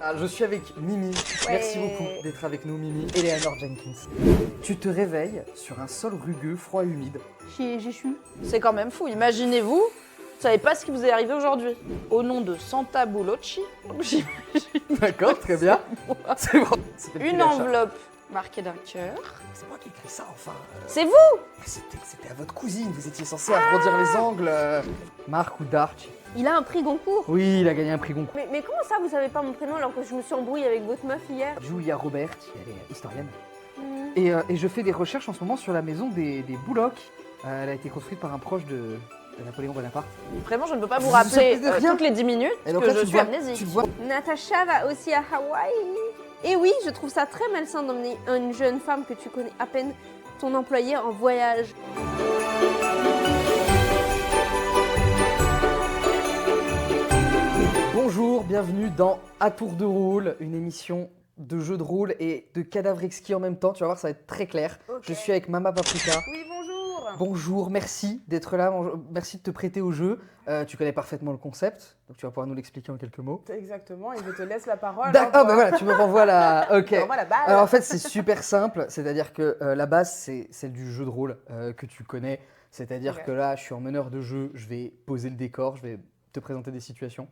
Je suis avec Mimi. Merci beaucoup d'être avec nous, Mimi. Eleanor Jenkins. Tu te réveilles sur un sol rugueux, froid et humide. J'y suis. C'est quand même fou. Imaginez-vous, vous savez pas ce qui vous est arrivé aujourd'hui. Au nom de Santa Bulocci, D'accord, très bien. C'est bon. Une enveloppe marquée d'un cœur. C'est moi qui ai écrit ça, enfin. C'est vous? C'était à votre cousine, vous étiez censé arrondir les angles. Marc ou Darch? Il a un prix Goncourt. Oui, il a gagné un prix Goncourt. Mais comment ça, vous savez pas mon prénom alors que je me suis embrouillée avec votre meuf hier? Julia Robert, elle est historienne. Et je fais des recherches en ce moment sur la maison des Bullock. Elle a été construite par un proche de Napoléon Bonaparte. Vraiment, je ne peux pas vous rappeler toutes les 10 minutes Et donc que là, je tu suis vois, amnésique. tu vois. Natacha va aussi à Hawaï. Et oui, je trouve ça très malsain d'emmener une jeune femme que tu connais à peine, ton employé, en voyage. Bonjour, bienvenue dans À Tour de Rôle, une émission de jeu de rôle et de cadavre exquis en même temps. Tu vas voir, ça va être très clair. Ok. Je suis avec Mama Paprika. Oui, bonjour. Bonjour, merci d'être là, merci de te prêter au jeu. Tu connais parfaitement le concept, donc tu vas pouvoir nous l'expliquer en quelques mots. Exactement, et je te laisse la parole. D'accord, bah voilà, tu me renvoies la... Ok. Renvoie la balle. Alors en fait, c'est super simple, c'est-à-dire que la base, c'est celle du jeu de rôle que tu connais. C'est-à-dire Ok. que là, je suis en meneur de jeu, je vais poser le décor, je vais te présenter des situations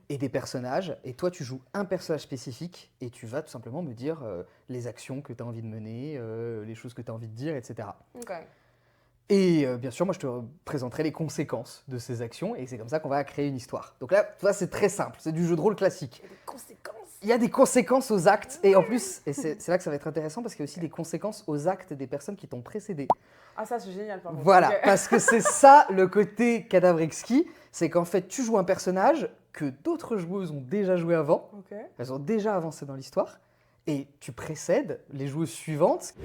et des personnages. Et toi, tu joues un personnage spécifique et tu vas tout simplement me dire les actions que tu as envie de mener, les choses que tu as envie de dire, etc. Ok. Et bien sûr, moi, je te présenterai les conséquences de ces actions et c'est comme ça qu'on va créer une histoire. Donc là, tu vois, c'est très simple, c'est du jeu de rôle classique. Et les conséquences. Il y a des conséquences aux actes et en plus, et c'est là que ça va être intéressant parce qu'il y a aussi des conséquences aux actes des personnes qui t'ont précédé. Ah, ça, c'est génial, par contre. Voilà, Ok. parce que c'est ça le côté cadavre exquis, c'est qu'en fait, tu joues un personnage que d'autres joueuses ont déjà joué avant, Ok. elles ont déjà avancé dans l'histoire, et tu précèdes les joueuses suivantes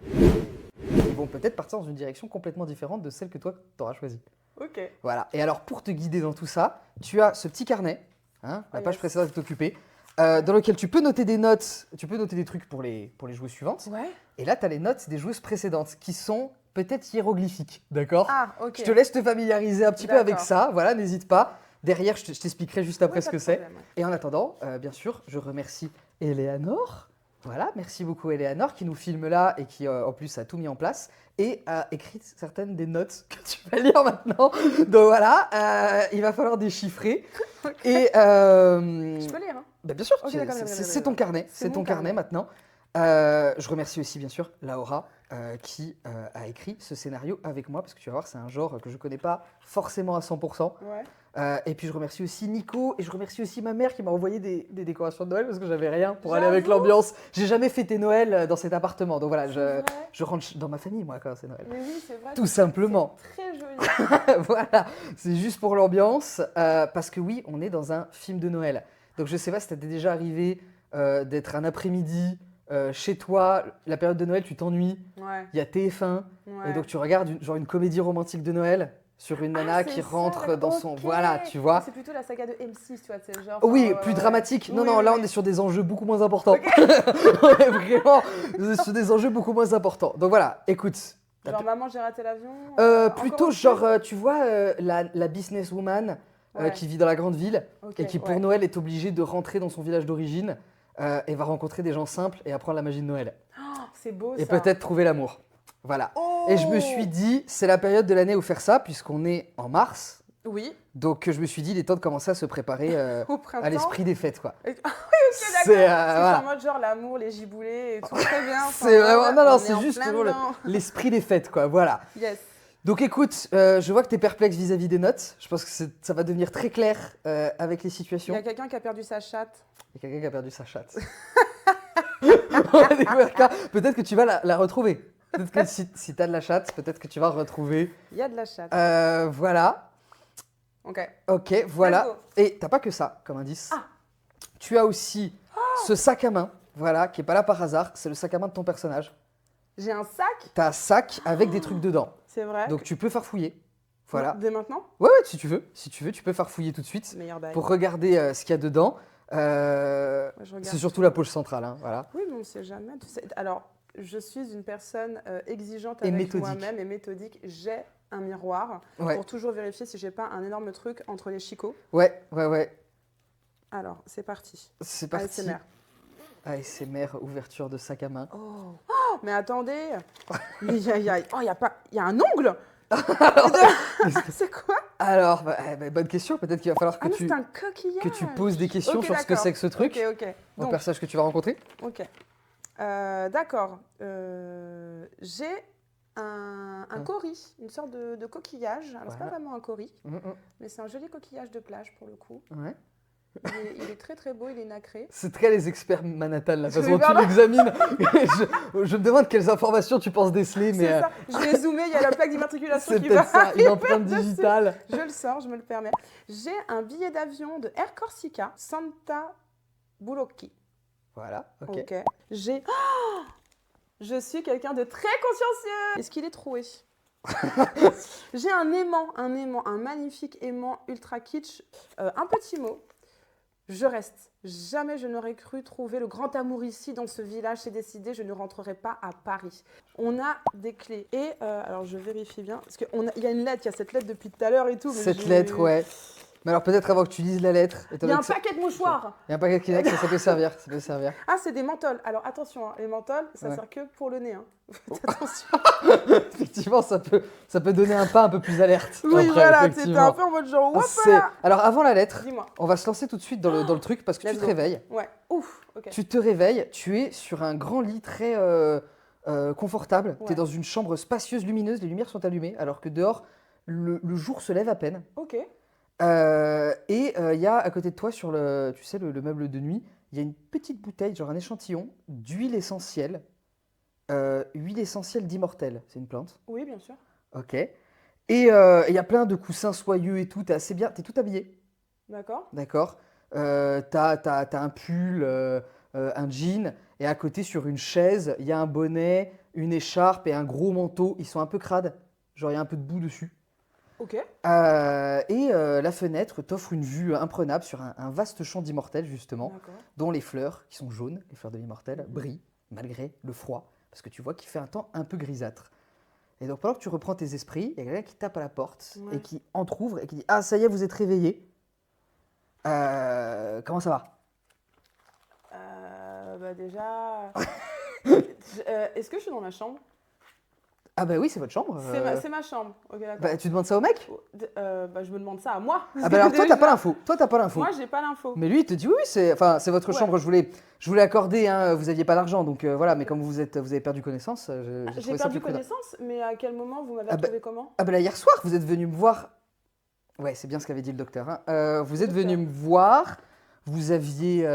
qui vont peut-être partir dans une direction complètement différente de celle que toi, tu auras choisie. Ok. Voilà, et alors pour te guider dans tout ça, tu as ce petit carnet, hein, la Ah, page yes. précédente est occupée, dans lequel tu peux noter des notes, tu peux noter des trucs pour les joueuses suivantes, Ouais. et là, tu as les notes des joueuses précédentes qui sont peut-être hiéroglyphiques, d'accord? Ah, ok. Je te laisse te familiariser un petit peu avec D'accord. ça, voilà, n'hésite pas. Derrière, je t'expliquerai juste après Ouais, ce pas que de c'est. problème, ouais. Et en attendant, bien sûr, je remercie Eleanor. Voilà, merci beaucoup Eleanor qui nous filme là et qui en plus a tout mis en place et a écrit certaines des notes que tu vas lire maintenant. Donc voilà, il va falloir déchiffrer. Et Je peux lire, hein? bah, bien sûr, Ok, d'accord, d'accord, c'est d'accord, ton carnet, c'est c'est mon ton carnet carnet. maintenant. Je remercie aussi bien sûr Laura qui a écrit ce scénario avec moi parce que tu vas voir, c'est un genre que je connais pas forcément à 100%. Ouais. Et puis je remercie aussi Nico et je remercie aussi ma mère qui m'a envoyé des décorations de Noël parce que j'avais rien pour aller avec J'avoue. l'ambiance. J'ai jamais fêté Noël dans cet appartement, donc voilà, C'est vrai. je rentre dans ma famille moi quand c'est Noël. Mais oui, c'est vrai. Tout simplement. C'est très joli. Voilà, c'est juste pour l'ambiance parce que oui, on est dans un film de Noël. Donc je sais pas si t'es déjà arrivé d'être un après-midi chez toi, la période de Noël, tu t'ennuies, Ouais. il y a TF1 Ouais. et donc tu regardes une comédie romantique de Noël sur une nana Ah, qui c'est ça, rentre dans son... ok. Voilà, tu vois. C'est plutôt la saga de M6, tu vois, c'est genre. Oui, enfin, ouais, plus ouais, dramatique. ouais. Non, Oui, non, oui, là oui. on est sur des enjeux beaucoup moins importants. On est vraiment sur des enjeux beaucoup moins importants. Donc voilà, écoute. Genre, maman, j'ai raté l'avion. Plutôt encore genre, tu vois, la businesswoman Ouais. qui vit dans la grande ville Ok, et qui pour ouais. Noël est obligée de rentrer dans son village d'origine et va rencontrer des gens simples et apprendre la magie de Noël. Oh, c'est beau, Et ça. peut-être trouver l'amour. Voilà. Oh. Et je me suis dit, c'est la période de l'année où faire ça, puisqu'on est en mars. Oui, Donc je me suis dit, il est temps de commencer à se préparer au printemps. à l'esprit des fêtes, quoi. Ah oui, ok, d'accord. C'est, C'est voilà. en mode genre l'amour, les giboulées et tout. Très bien. enfin, C'est vraiment, ouais, non, non, on est c'est en juste plein vraiment dedans. l'esprit des fêtes, quoi. Voilà. Yes. Donc écoute, je vois que tu es perplexe vis-à-vis des notes. Je pense que ça va devenir très clair avec les Il y situations. a quelqu'un qui a perdu sa chatte. Il y a quelqu'un qui a perdu sa chatte. On va découvrir ça. Peut-être que tu vas la retrouver. Peut-être que si tu as de la chatte, peut-être que tu vas retrouver. Il y a de la chatte. Voilà. Ok. Ok, Let's voilà. go. Et t'as pas que ça comme indice. Ah. Tu as aussi ce sac à main, voilà, qui est pas là par hasard. C'est le sac à main de ton personnage. J'ai un sac, T'as un sac avec des trucs dedans. c'est vrai. Donc tu peux farfouiller. Voilà. Dès maintenant. Ouais, ouais, si tu veux. Si tu veux, tu peux farfouiller tout de suite Meilleur bail. pour regarder ce qu'il y a dedans. Ouais, je regarde. C'est surtout la poche centrale, hein, voilà. Oui, mais on ne sait jamais. Tu sais. Alors, je suis une personne exigeante Et avec méthodique. moi-même et méthodique. J'ai un miroir Ouais. pour toujours vérifier si j'ai pas un énorme truc entre les chicots. Ouais, ouais, ouais. Alors, c'est parti. C'est parti. ASMR. ASMR, ouverture de sac à main. Oh. Oh, mais attendez. Aïe, aïe, aïe. Oh, il y a un ongle. C'est quoi? Alors, bonne question. Peut-être qu'il va falloir Ah non, c'est un coquillage. que tu poses des questions Ok, sur ce que d'accord. c'est que ce truc Ok. au Donc, personnage que tu vas rencontrer. ok. D'accord. J'ai un cori, une sorte de coquillage. Alors, c'est pas Voilà. vraiment un cori, Mm, mm. mais c'est un joli coquillage de plage pour le coup. Ouais. Il est très très beau, il est nacré. C'est très les experts Manhattan, la façon Oui, dont tu pardon. l'examines. je me demande quelles informations tu penses déceler, mais C'est ça. Je vais zoomer, il y a la plaque d'immatriculation c'est qui peut-être va. ça, une empreinte dessus. digitale. Je le sors, je me le permets. J'ai un billet d'avion de Air Corsica, Santa Bulocchi. Voilà, ok. Ok. J'ai. Oh, je suis quelqu'un de très consciencieux. Est-ce qu'il est troué? J'ai un aimant, un magnifique aimant ultra kitsch. Un petit mot. Je reste. Jamais je n'aurais cru trouver le grand amour ici, dans ce village. C'est décidé, je ne rentrerai pas à Paris. On a des clés. Et, alors je vérifie bien, parce qu'il y a une lettre, il y a cette lettre depuis tout à l'heure et tout. mais Cette j'ai- lettre, ouais. Mais alors peut-être avant que tu lises la lettre. Il y a un paquet de mouchoirs. Il y a un paquet de Kleenex, ça peut servir. Ça peut servir. Ah, c'est des menthols. Alors attention, hein, les menthols, ça Ouais. sert que pour le nez. Hein. Faites attention. Effectivement, ça peut donner un pas un peu plus alerte. Oui, après, voilà, c'était effectivement. un peu en mode genre, hop C'est- là. Alors avant la lettre, Dis-moi. on va se lancer tout de suite dans le truc parce que tu Let's te go. réveilles. Ouais, ouf, ok. Tu te réveilles, tu es sur un grand lit très confortable. Tu es Ouais. dans une chambre spacieuse, lumineuse, les lumières sont allumées, alors que dehors, le jour se lève à peine. Ok, Et il y a à côté de toi, sur le meuble de nuit, il y a une petite bouteille, genre un échantillon d'huile essentielle. Huile essentielle d'immortel, c'est une plante. oui, bien sûr. Ok. Et il y a plein de coussins soyeux et tout, t'es assez bien, t'es tout habillé, D'accord. d'accord. T'as un pull, un jean, et à côté sur une chaise, il y a un bonnet, une écharpe et un gros manteau. Ils sont un peu crades, genre il y a un peu de boue dessus. Ok, La fenêtre t'offre une vue imprenable sur un vaste champ d'immortels, justement, d'accord. dont les fleurs, qui sont jaunes, les fleurs de l'immortel, brillent malgré le froid, parce que tu vois qu'il fait un temps un peu grisâtre. Et donc pendant que tu reprends tes esprits, il y a quelqu'un qui tape à la porte Ouais. et qui entrouvre et qui dit « Ah, ça y est, vous êtes réveillés. Comment ça va ?» Bah déjà... Est-ce que je suis dans ma chambre? Ah bah oui, c'est votre chambre. C'est ma chambre, ok, d'accord. Bah, tu demandes ça au mec? Bah, je me demande ça à moi. Ah bah alors toi, t'as pas l'info. Toi, t'as pas l'info. Moi, j'ai pas l'info. Mais lui, il te dit oui, c'est votre Ouais. chambre, je voulais accorder, hein, vous aviez pas d'argent, donc voilà, mais comme vous avez perdu connaissance, j'ai J'ai trouvé ça perdu plus prudent. connaissance, mais à quel moment vous m'avez Ah bah- retrouvé comment? Ah bah là, hier soir, vous êtes venu me voir. Ouais, c'est bien ce qu'avait dit le docteur. Hein. Vous êtes Docteur. venu me voir, vous aviez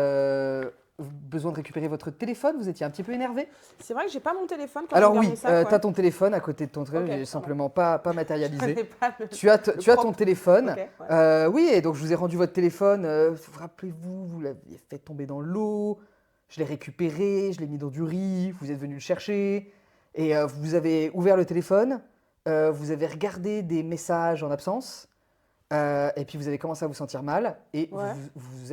besoin de récupérer votre téléphone, vous étiez un petit peu énervé. C'est vrai que j'ai pas mon téléphone quand Alors je regarde oui, mon sac, ouais. t'as ton téléphone à côté de ton téléphone, Ok, j'ai pardon. simplement pas Je matérialisé. n'ai pas le- Tu as ton propre. téléphone. Ok, ouais. Oui, et donc je vous ai rendu votre téléphone. Rappelez-vous, vous l'aviez fait tomber dans l'eau. Je l'ai récupéré, je l'ai mis dans du riz. Vous êtes venu le chercher. Et vous avez ouvert le téléphone. Vous avez regardé des messages en absence. Et puis vous avez commencé à vous sentir mal. Et Ouais. vous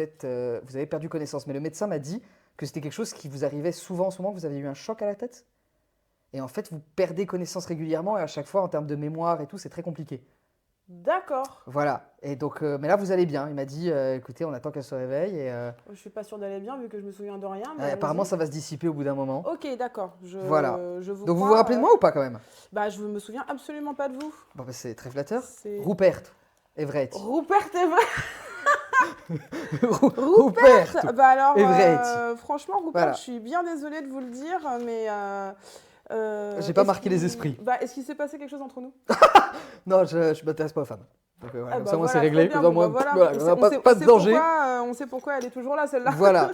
avez perdu connaissance. Mais le médecin m'a dit que c'était quelque chose qui vous arrivait souvent en ce moment, que vous avez eu un choc à la tête. Et en fait, vous perdez connaissance régulièrement. Et à chaque fois, en termes de mémoire et tout, c'est très compliqué. D'accord. Voilà, et donc, mais là vous allez bien. Il m'a dit, écoutez, on attend qu'elle se réveille et Je suis pas sûre d'aller bien vu que je me souviens de rien. Mais apparemment allons-y. ça va se dissiper au bout d'un moment. Ok, d'accord. Voilà. Je vous Donc vous crois, vous rappelez de moi ou pas quand même? Bah, je me souviens absolument pas de vous. Bon, bah, c'est très flatteur. C'est Rupert, Everett. Rupert Everett. Rupert. Bah alors, Everett. franchement, Rupert, Voilà. je suis bien désolée de vous le dire, mais. J'ai pas est-ce marqué les qu'il- esprits. Bah, est-ce qu'il s'est passé quelque chose entre nous? Non, je m'intéresse pas aux femmes. Donc voilà, Ah comme bah ça, moi, c'est voilà, réglé. très bien, Comme ça, bon, moi, bah voilà, On on sait- a on pas sait- de on sait danger. pourquoi, on sait pourquoi elle est toujours là, celle-là. Voilà.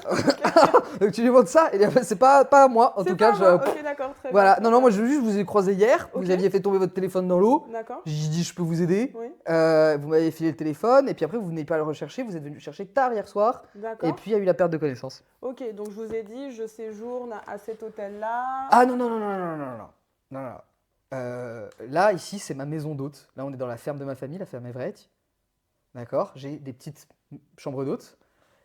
Donc tu lui montres ça, et c'est pas à moi. En C'est tout cas, pas moi. Ok, d'accord, très voilà. bien. Non, non, moi je juste vous ai croisé hier. Ok. Vous aviez fait tomber votre téléphone dans l'eau. D'accord. J'ai dit, je peux vous aider. Oui, Vous m'avez filé le téléphone, et puis après, vous venez pas le rechercher. Vous êtes venu le chercher tard hier soir. d'accord. Et puis, il y a eu la perte de connaissance. Ok, donc je vous ai dit, je séjourne à cet hôtel-là. Ah non, non, non, non, non, non, non, non, non, non. Là, ici, c'est ma maison d'hôte. Là, on est dans la ferme de ma famille, la ferme Everett. D'accord? J'ai des petites chambres d'hôtes.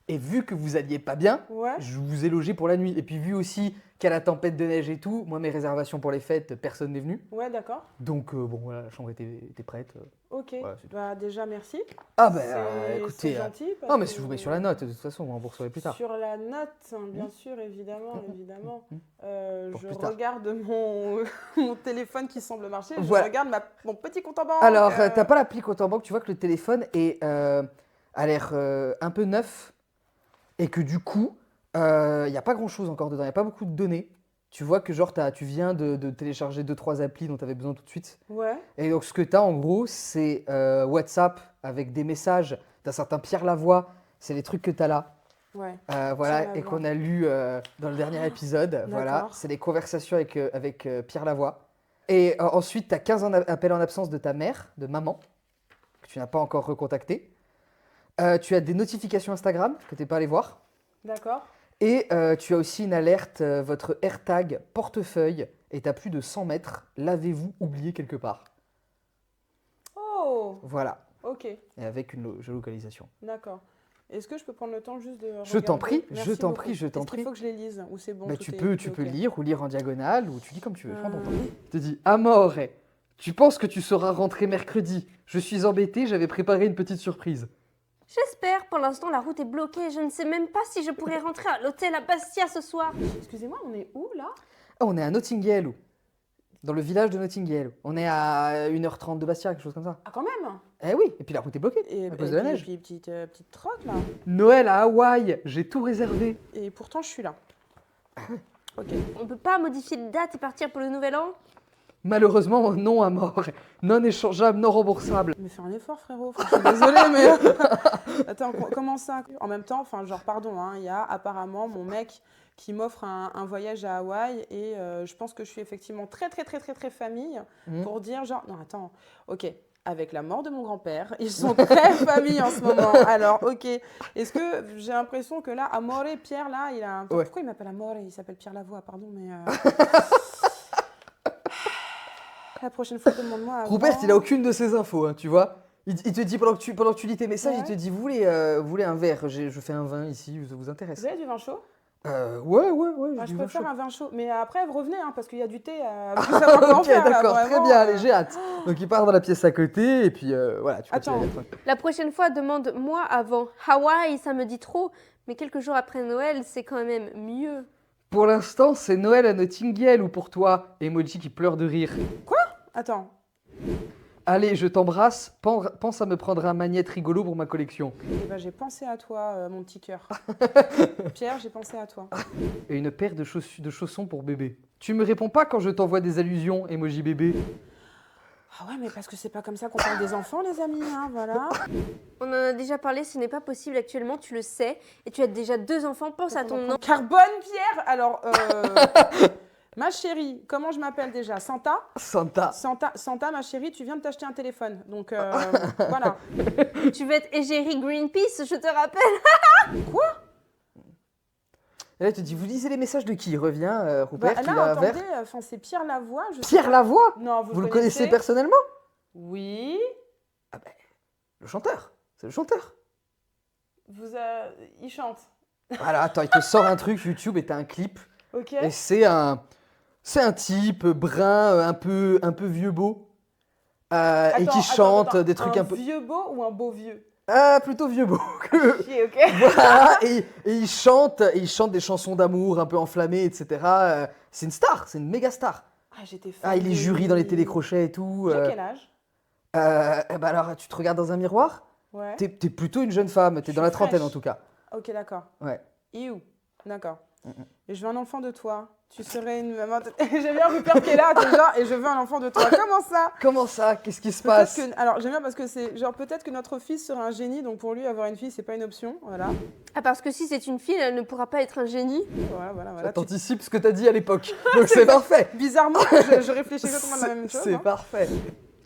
Et vu que vous alliez pas bien, Ouais. je vous ai logé pour la nuit. Et puis, vu aussi qu'il y a la tempête de neige et tout. Moi, mes réservations pour les fêtes, personne n'est venu. Ouais, d'accord. Donc, bon, voilà, la chambre était prête. Ok. Voilà, c'est tout. Bah, déjà, merci. Ah, ben, C'est écoutez. gentil. parce Non, mais que- je vous mets sur la note, de toute façon, on vous recevez plus tard. Sur la note, hein, bien sûr, évidemment, évidemment. Pour Je plus tard. regarde mon, mon téléphone qui semble marcher. Voilà. Je regarde mon petit compte en banque. Alors, t'as pas l'appli compte en banque, tu vois que le téléphone a l'air un peu neuf et que du coup, il n'y a pas grand-chose encore dedans, il n'y a pas beaucoup de données. Tu vois que genre, tu viens de télécharger 2-3 applis dont tu avais besoin tout de suite. Ouais. Et donc, ce que tu as en gros, c'est WhatsApp avec des messages d'un certain Pierre Lavoie. C'est les trucs que tu as là. Ouais. Voilà, Pierre et Lavoie. qu'on a lu dans le dernier épisode. Voilà, D'accord. c'est les conversations avec Pierre Lavoie. Et ensuite, tu as 15 appels en absence de ta mère, de maman, que tu n'as pas encore recontacté. Tu as des notifications Instagram que tu n'es pas allé voir. D'accord. Et tu as aussi une alerte, votre AirTag portefeuille est à plus de 100 mètres. L'avez-vous oublié quelque part? Oh, Voilà, ok, et avec une géolocalisation. d'accord. Est-ce que je peux prendre le temps juste de Je t'en regarder prie, Merci je t'en beaucoup. prie, je t'en Est-ce qu'il prie. faut que je les lise ou c'est bon Bah, tout tu est- peux, tout est ok lire ou lire en diagonale ou tu lis comme tu veux. Prends ton temps. Euh, Je te dis, Amore, tu penses que tu seras rentré mercredi? Je suis embêté, j'avais préparé une petite surprise. J'espère. Pour l'instant, la route est bloquée. Je ne sais même pas si je pourrai rentrer à l'hôtel à Bastia ce soir. Excusez-moi, on est où là? Ah, on est à Notting Hill, dans le village de Notting Hill. On est à 1h30 de Bastia, quelque chose comme ça. Ah, quand même. Eh oui, et puis la route est bloquée Et, à cause de la neige. puis petite trotte là. Noël à Hawaï, j'ai tout réservé. Et pourtant, je suis là. Ok. On peut pas modifier de date et partir pour le nouvel an? Malheureusement, non à mort. Non échangeable, non remboursable. Mais fais un effort, frérot. Enfin, je suis désolée, mais. Attends, comment ça? En même temps, enfin, genre, pardon, hein, il y a apparemment mon mec qui m'offre un voyage à Hawaï et je pense que je suis effectivement très famille pour dire, genre, non, attends, ok. Avec la mort de mon grand-père, ils sont très famille en ce moment. Alors, ok. Est-ce que j'ai l'impression que là, Amore, Pierre, là, il a un... Ouais. Pourquoi il m'appelle Amore? Il s'appelle Pierre Lavoie, pardon, mais... La prochaine fois, demande-moi avant. Rupert, il a aucune de ces infos, hein, tu vois. Il te dit, pendant que tu lis tes messages, Ouais. il te dit, vous voulez un verre? Je fais un vin ici, ça vous intéresse? Vous avez du vin chaud? Ouais, Moi, j'ai je du peux vin faire chaud. un vin chaud. Mais après, vous revenez, hein, parce qu'il y a du thé. Vous savez comment Ok, faire, là, d'accord, très vraiment, bien, allez, j'ai hâte. Donc il part dans la pièce à côté, et puis voilà, tu continues à Attends. lire tranquille. La prochaine fois, demande-moi avant. Hawaï, ça me dit trop. Mais quelques jours après Noël, c'est quand même mieux. Pour l'instant, c'est Noël à Notting Hill ou pour toi? Emoji qui pleure de rire. Attends. Allez, je t'embrasse, pense à me prendre un magnète rigolo pour ma collection. Eh ben, j'ai pensé à toi, mon petit cœur. Pierre, j'ai pensé à toi. Et une paire de chaussons pour bébé. Tu me réponds pas quand je t'envoie des allusions, emoji bébé. Ah ouais, mais parce que c'est pas comme ça qu'on parle des enfants, les amis, hein, voilà. On en a déjà parlé, ce n'est pas possible actuellement, tu le sais. Et tu as déjà 2 enfants, pense à ton nom. Carbone, Pierre. Alors, ma chérie, comment je m'appelle déjà? Santa? Santa. Santa, ma chérie, tu viens de t'acheter un téléphone. Donc, voilà. Tu veux être égérie Greenpeace, je te rappelle. Et là, tu te dis, vous lisez les messages de qui? Reviens, Rupert, Bah, il a là, un verre. attendez, c'est Pierre Lavoie. Je sais Pierre pas. Lavoie? Non, Vous le connaissez personnellement? Oui. Le chanteur. C'est le chanteur. Il chante. Voilà, attends, il te sort un truc YouTube et t'as un clip. Ok. Et c'est un type brun, un peu vieux beau. Et qui chante des trucs un peu. vieux beau ou un beau vieux? Plutôt vieux beau. Ok. Voilà, et il chante des chansons d'amour un peu enflammées, etc. C'est une star, c'est une méga star. Ah, j'étais fan. Ah, il est de jury lui. dans les télécrochets et tout. J'ai quel âge? Bah alors, tu te regardes dans un miroir? Ouais. T'es plutôt une jeune femme, t'es Je dans la suis trentaine fraîche. en tout cas. Ok, d'accord. Ouais. You. D'accord. Et je veux un enfant de toi. Tu serais une maman. J'aime bien Rupert qui est là déjà et je veux un enfant de toi. Comment ça? Comment ça? Qu'est-ce qui se Peut-être passe? alors j'aime bien parce que c'est genre peut-être que notre fils sera un génie, donc pour lui avoir une fille c'est pas une option, voilà. Ah, parce que si c'est une fille, elle ne pourra pas être un génie. Voilà. T'anticipes ce que t'as dit à l'époque. Donc c'est parfait. Bizarrement, je réfléchis exactement à la même chose. C'est hein. parfait.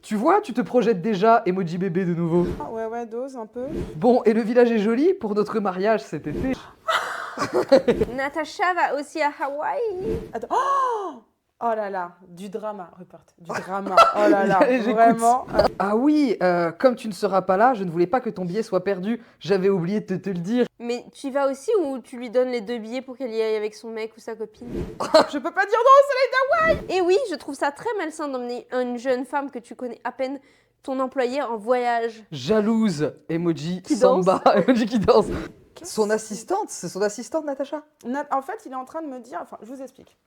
Tu vois, tu te projettes déjà emoji bébé de nouveau. Ah, ouais, dose un peu. Bon, et le village est joli pour notre mariage cet été. Natacha va aussi à Hawaï. Attends. Oh Oh là là, du drama, Rupert, du drama. Oh là là, J'écoute. vraiment. Ah oui, comme tu ne seras pas là, je ne voulais pas que ton billet soit perdu. J'avais oublié de te le dire. Mais tu y vas aussi ou tu lui donnes les 2 billets pour qu'elle y aille avec son mec ou sa copine? Je peux pas dire non. Et oui, je trouve ça très malsain d'emmener une jeune femme que tu connais à peine, ton employé, en voyage. Jalouse, emoji Qui danse. samba, emoji qui danse. Son assistante, c'est son assistante, Natacha. En fait, il est en train de me dire. Enfin, je vous explique.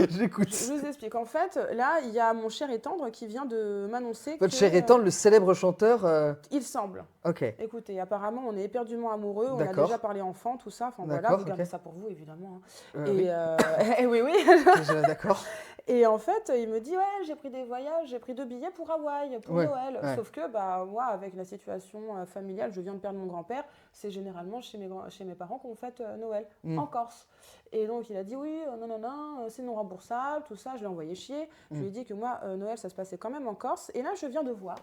J'écoute. Je vous explique. En fait, là, il y a mon cher et tendre qui vient de m'annoncer Votre que, cher étant le célèbre chanteur. il semble. Ok. Écoutez, apparemment, on est éperdument amoureux. On a D'accord. déjà parlé enfant, tout ça. Enfin voilà, D'accord, vous gardez ok. ça pour vous, évidemment. Oui, Oui, oui. d'accord. Et en fait, il me dit ouais, j'ai pris des voyages, j'ai pris 2 billets pour Hawaï, pour Ouais, Noël. ouais. Sauf que bah moi, avec la situation familiale, je viens de perdre mon grand-père. C'est généralement chez mes parents qu'on fête Noël Mm. en Corse. Et donc il a dit oui, non, c'est non remboursable, tout ça. Je l'ai envoyé chier. Je lui ai dit que moi, Noël, ça se passait quand même en Corse. Et là, je viens de voir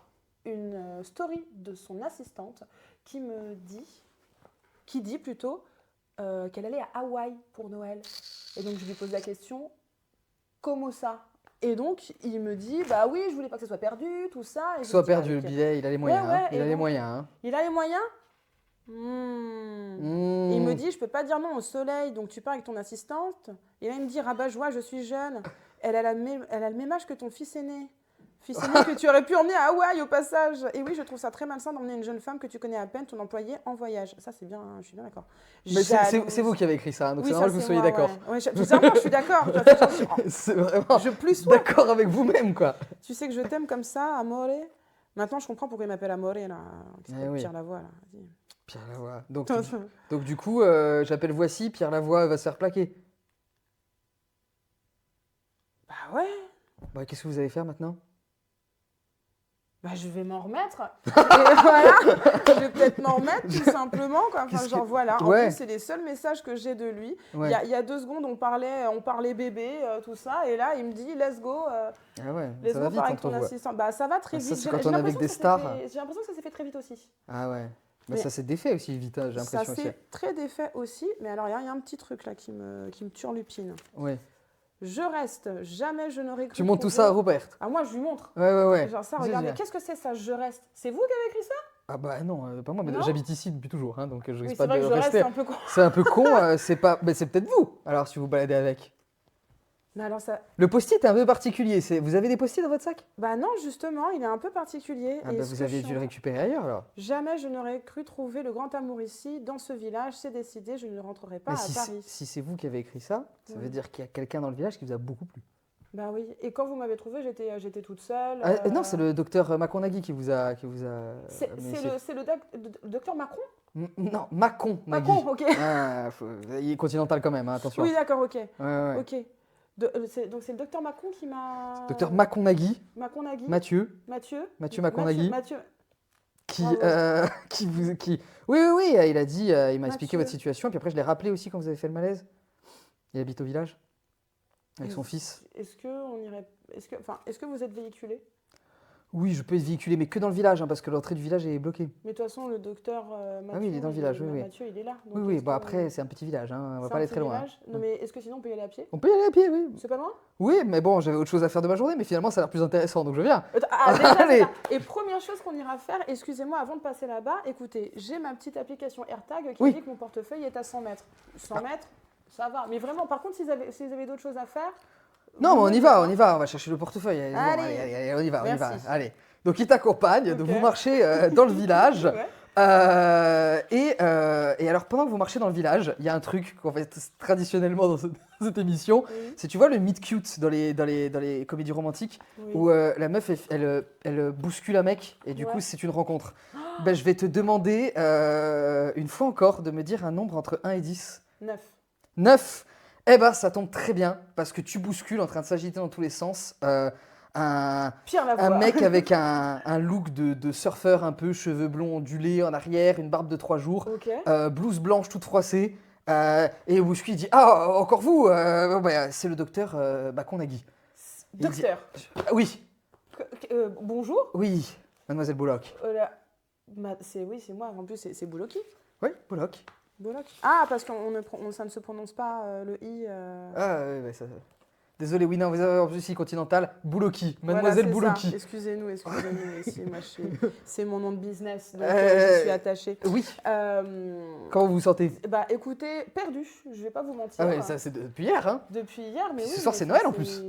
une story de son assistante qui dit plutôt qu'elle allait à Hawaï pour Noël. Et donc je lui pose la question. Comment ça? Et donc, il me dit, bah oui, je voulais pas que ça soit perdu, tout ça. Et je Soit lui dis, perdu ah, le ok. billet, il a les moyens. Ouais, hein. Il et a les donc- moyens. Hein. Il a les moyens. Mm. Il me dit, je peux pas dire non au soleil, donc tu pars avec ton assistante. Et là, il me dit, rabat-joie, je suis jeune. Elle a le même âge que ton fils aîné. Fils aîné que tu aurais pu emmener à Hawaï au passage. Et oui, je trouve ça très malsain d'emmener une jeune femme que tu connais à peine, ton employé, en voyage. Ça, c'est bien, je suis bien d'accord. Mais Jalouse. c'est vous qui avez écrit ça, hein, donc Oui, c'est ça, normal que vous c'est soyez moi, d'accord. Ouais. Sincèrement, je suis d'accord. De toute façon, C'est vraiment. je plus sois. D'accord avec vous-même, quoi. Tu sais que je t'aime comme ça, Amore. Maintenant, je comprends pourquoi il m'appelle Amore, là. Eh oui. Pierre Lavoie, là. Vas-y. Pierre Lavoie. Donc du coup, j'appelle Voici, Pierre Lavoie va se faire plaquer. Bah ouais. Bah, qu'est-ce que vous allez faire maintenant? Bah, je vais m'en remettre. Et voilà. Je vais peut-être m'en remettre, tout simplement. Quoi. Enfin, Qu'est-ce genre, que- voilà. En Ouais. plus, c'est les seuls messages que j'ai de lui. Ouais. Il y a 2 secondes, on parlait bébé, tout ça. Et là, il me dit, let's go. Ah ouais, Let's ça go va vite part avec entre ton vous. assistant. Bah, ça va très Ah, ça, vite. c'est J'ai- quand j'ai on est avec l'impression des que ça s'est stars. J'ai l'impression que ça s'est fait très vite aussi. Ah ouais. Bah, Mais- ça s'est défait aussi vite, hein, j'ai Ça l'impression aussi. s'est très défait aussi. Mais alors, il y a un petit truc là qui me turlupine. Ouais. Je reste, jamais je n'aurais cru. Tu montres tout trouver- ça à Robert. Ah, moi, je lui montre. Ouais. Genre ça, Vas-y, regardez, vas-y. qu'est-ce que c'est ça, je reste? C'est vous qui avez écrit ça? Ah bah non, pas moi, mais Non j'habite ici depuis toujours, hein, donc je Oui, risque c'est pas vrai de que je reste rester. un peu con. C'est un peu con, c'est pas. Mais c'est peut-être vous, alors si vous baladez avec. Mais alors ça... Le post-it est un peu particulier. Vous avez des post-it dans votre sac? Bah non, justement, il est un peu particulier. Ah Et bah ce vous que aviez je dû le suis en- récupérer ailleurs alors. Jamais je n'aurais cru trouver le grand amour ici, dans ce village, c'est décidé, je ne rentrerai pas Mais à si Paris. c'est vous qui avez écrit ça, ça Oui. veut dire qu'il y a quelqu'un dans le village qui vous a beaucoup plu. Bah oui, et quand vous m'avez trouvé, j'étais toute seule. Ah, non, c'est le docteur Maconagui qui vous a. C'est le docteur Macron? Non, Macon. Macron, ok. Ah, il est continental quand même, hein, attention. Oui, d'accord, ok. Ouais. Ok. Donc c'est le docteur Macron qui m'a... Docteur Maconagui, Macron Nagui. Mathieu Mathieu. Maconagui, Mathieu. qui, Bravo. qui. Oui, il a dit, il m'a expliqué Mathieu. votre situation, puis après je l'ai rappelé aussi quand vous avez fait le malaise. Il habite au village avec Mm. son fils. Est-ce que vous êtes véhiculé? Oui, je peux être véhiculé, mais que dans le village, hein, parce que l'entrée du village est bloquée. Mais de toute façon, le docteur Mathieu, oui, il est dans le village, oui. Mathieu, il est là. Donc Oui, est-ce bon que- après c'est un petit village, hein, on va c'est pas un aller petit très loin. village. Non, mais est-ce que sinon on peut y aller à pied? On peut y aller à pied, oui. C'est pas loin? Oui, mais bon, j'avais autre chose à faire de ma journée, mais finalement ça a l'air plus intéressant, donc je viens. Déjà, Allez. c'est ça. Et première chose qu'on ira faire, excusez-moi, avant de passer là-bas, écoutez, j'ai ma petite application AirTag qui Oui. dit que mon portefeuille est à 100 mètres. 100 mètres, ça va. Mais vraiment, par contre, s'ils avaient d'autres choses à faire... Non, mais vous on y me va, dites, on y va, on va chercher le portefeuille. Allez, Allez. on y va, on y va. Merci. Allez. Donc il t'accompagne, donc Ok. vous marchez dans le village. Ouais. Et alors pendant que vous marchez dans le village, il y a un truc qu'on fait traditionnellement dans cette émission, Oui. c'est tu vois le meet cute dans les comédies romantiques Oui. où la meuf elle bouscule un mec et du Ouais. coup c'est une rencontre. Ben, je vais te demander une fois encore de me dire un nombre entre 1 et 10. 9. 9. Eh ben ça tombe très bien parce que tu bouscules en train de s'agiter dans tous les sens. Pierre Lavoie. Un mec avec un look de surfeur un peu, cheveux blonds ondulés en arrière, une barbe de 3 jours, Ok. blouse blanche toute froissée. Et au bouscul, il dit ah, encore vous c'est le docteur Maconagui. Il dit- Docteur. Oui, Bonjour. oui, mademoiselle Bullock. C'est moi, en plus c'est Bouloki. Oui, Bullock. Bullock. Ah, parce que ça ne se prononce pas le i. Ah, ouais, Désolé, oui, non, vous avez en plus ici Continental, Bouloki, Voilà, Mademoiselle c'est Bouloki. ça. Excusez-nous. Ici, moi, c'est mon nom de business, donc Euh, je suis attachée. Oui, Euh, comment vous vous sentez? Bah écoutez, perdu, je vais pas vous mentir. Ah ouais, ça c'est depuis hier, hein. Depuis hier, mais Puis oui. ce soir, mais c'est ça, Noël, en plus.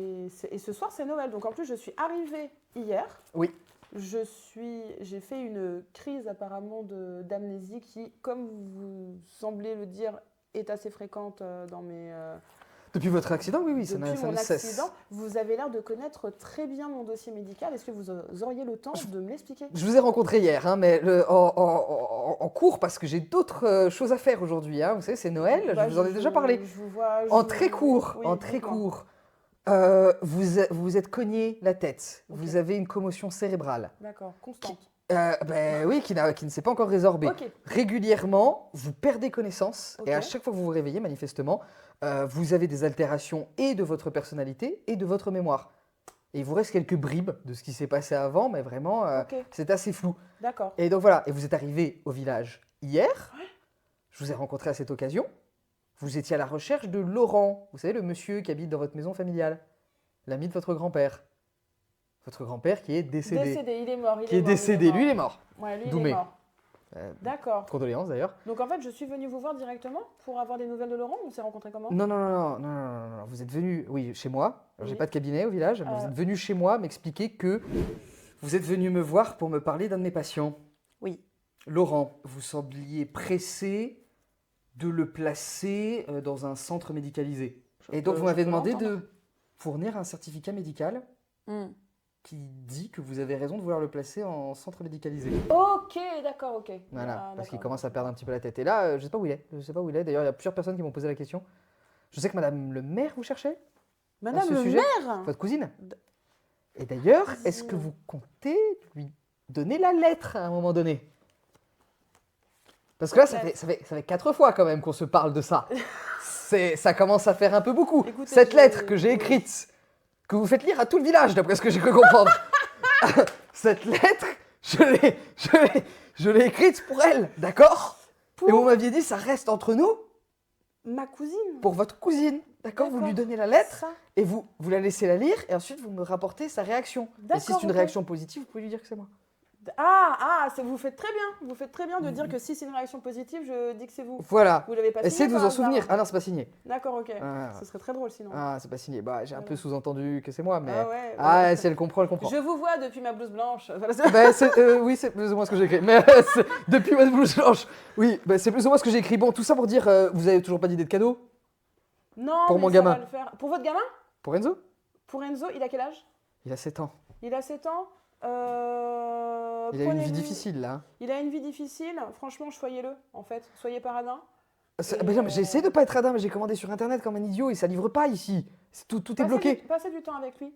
Et ce soir, c'est Noël. Donc en plus, je suis arrivée hier. Oui. J'ai fait une crise apparemment d'amnésie qui, comme vous semblez le dire, est assez fréquente dans mes. Depuis votre accident, oui, ça Depuis ça mon ne cesse. accident, vous avez l'air de connaître très bien mon dossier médical. Est-ce que vous auriez le temps de me l'expliquer? Je vous ai rencontré hier, hein, mais en cours, parce que j'ai d'autres choses à faire aujourd'hui. Hein. Vous savez, c'est Noël, Bah, je vous en ai déjà parlé. Je vous vois, En très court, oui, en très dites-moi. court. Vous êtes cogné la tête. Ok. Vous avez une commotion cérébrale. D'accord, constante. Oui, qui ne s'est pas encore résorbée. Ok. Régulièrement, vous perdez connaissance Ok. et à chaque fois que vous vous réveillez, manifestement, vous avez des altérations et de votre personnalité et de votre mémoire. Et il vous reste quelques bribes de ce qui s'est passé avant, mais vraiment, Ok. c'est assez flou. D'accord. Et donc voilà, et vous êtes arrivé au village hier. Je vous ai rencontré à cette occasion. Vous étiez à la recherche de Laurent, vous savez, le monsieur qui habite dans votre maison familiale, l'ami de votre grand-père. Votre grand-père qui est décédé. Décédé, il est mort. Qui est décédé, lui il est mort. Ouais, lui, il Doumé. est mort. Euh, D'accord. Condoléances d'ailleurs. Donc en fait, je suis venue vous voir directement pour avoir des nouvelles de Laurent. On s'est rencontrés comment? Non. Vous êtes venu, oui, chez moi. Alors, j'ai Oui. pas de cabinet au village, mais vous êtes venu chez moi m'expliquer que vous êtes venu me voir pour me parler d'un de mes patients. Oui. Laurent, vous sembliez pressé de le placer dans un centre médicalisé. Et donc, peux- vous je m'avez peux demandé l'entendre. de fournir un certificat médical Hmm. qui dit que vous avez raison de vouloir le placer en centre médicalisé. Ok, d'accord, ok. Voilà, parce qu'il d'accord. commence à perdre un petit peu la tête. Et là, je sais pas où il est. Je sais pas où il est. D'ailleurs, il y a plusieurs personnes qui m'ont posé la question. Je sais que Madame le maire vous cherchait, Madame ce le sujet maire. votre cousine. Et d'ailleurs, Cousine. est-ce que vous comptez lui donner la lettre à un moment donné? Parce que là, ça fait 4 fois quand même qu'on se parle de ça. Ça commence à faire un peu beaucoup. Écoutez, Cette je- lettre que j'ai écrite, que vous faites lire à tout le village, d'après ce que j'ai cru comprendre. Cette lettre, je l'ai écrite pour elle, d'accord? Et vous m'aviez dit, ça reste entre nous Ma cousine. pour votre cousine, d'accord? Vous D'accord. lui donnez la lettre Ça. et vous la laissez la lire et ensuite vous me rapportez sa réaction. Et si D'accord, c'est une ok. réaction positive, vous pouvez lui dire que c'est moi. Vous faites très bien. Vous faites très bien de dire que si c'est une réaction positive, je dis que c'est vous. Voilà. Vous l'avez pas signé Essayez de vous par en souvenir. hasard. Ah non, c'est pas signé. D'accord, ok. Ah. Ce serait très drôle sinon. Ah, c'est pas signé. Bah, j'ai un peu Ah. sous-entendu que c'est moi, mais. Ah ouais, Ah, ouais. si elle comprend, elle comprend. Je vous vois depuis ma blouse blanche. Voilà, Oui, c'est plus ou moins ce que j'ai écrit. Mais depuis ma blouse blanche, oui, c'est plus ou moins ce que j'ai écrit. Bon, tout ça pour dire, vous avez toujours pas d'idée de cadeau Non, Pour mais mon ça gamin. va le faire. Pour votre gamin? pour Enzo? Pour Enzo, il a quel âge? Il a 7 ans. Il a 7 ans. Il a une vie prenez-lui- difficile là. Il a une vie difficile. Franchement, choyez-le, en fait. Soyez pas radin. Non, mais j'ai essayé de pas être radin, mais j'ai commandé sur internet comme un idiot et ça livre pas ici. Tout est bloqué. Passez du temps avec lui.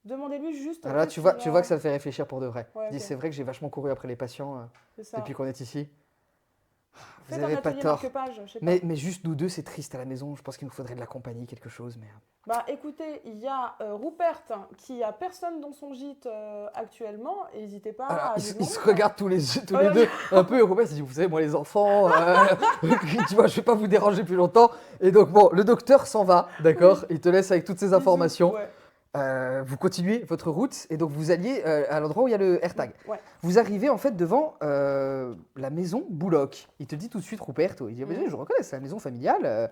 Demandez-lui juste. Alors là, tu vois que ça le fait réfléchir pour de vrai. Ouais, Dis, ok. c'est vrai que j'ai vachement couru après les patients C'est ça. depuis qu'on est ici. Vous Faites avez un pas atelier tort. marque-page, je sais pas. Mais juste nous deux, c'est triste à la maison. Je pense qu'il nous faudrait de la compagnie, quelque chose. Mais... Bah écoutez, il y a Rupert qui a personne dans son gîte actuellement. N'hésitez pas Alors, à ils, lui ils demander. se regardent tous les Ouais, deux un peu. Et Robert s'est dit, vous savez, moi les enfants, tu vois, je vais pas vous déranger plus longtemps. Et donc bon, le docteur s'en va, d'accord. Il te laisse avec toutes ces informations. Ouais. Vous continuez votre route et donc vous alliez à l'endroit où il y a le AirTag. Ouais. Vous arrivez en fait devant la maison Bouloc. Il te dit tout de suite, Ruperto, il dit, mais je reconnais, c'est la maison familiale,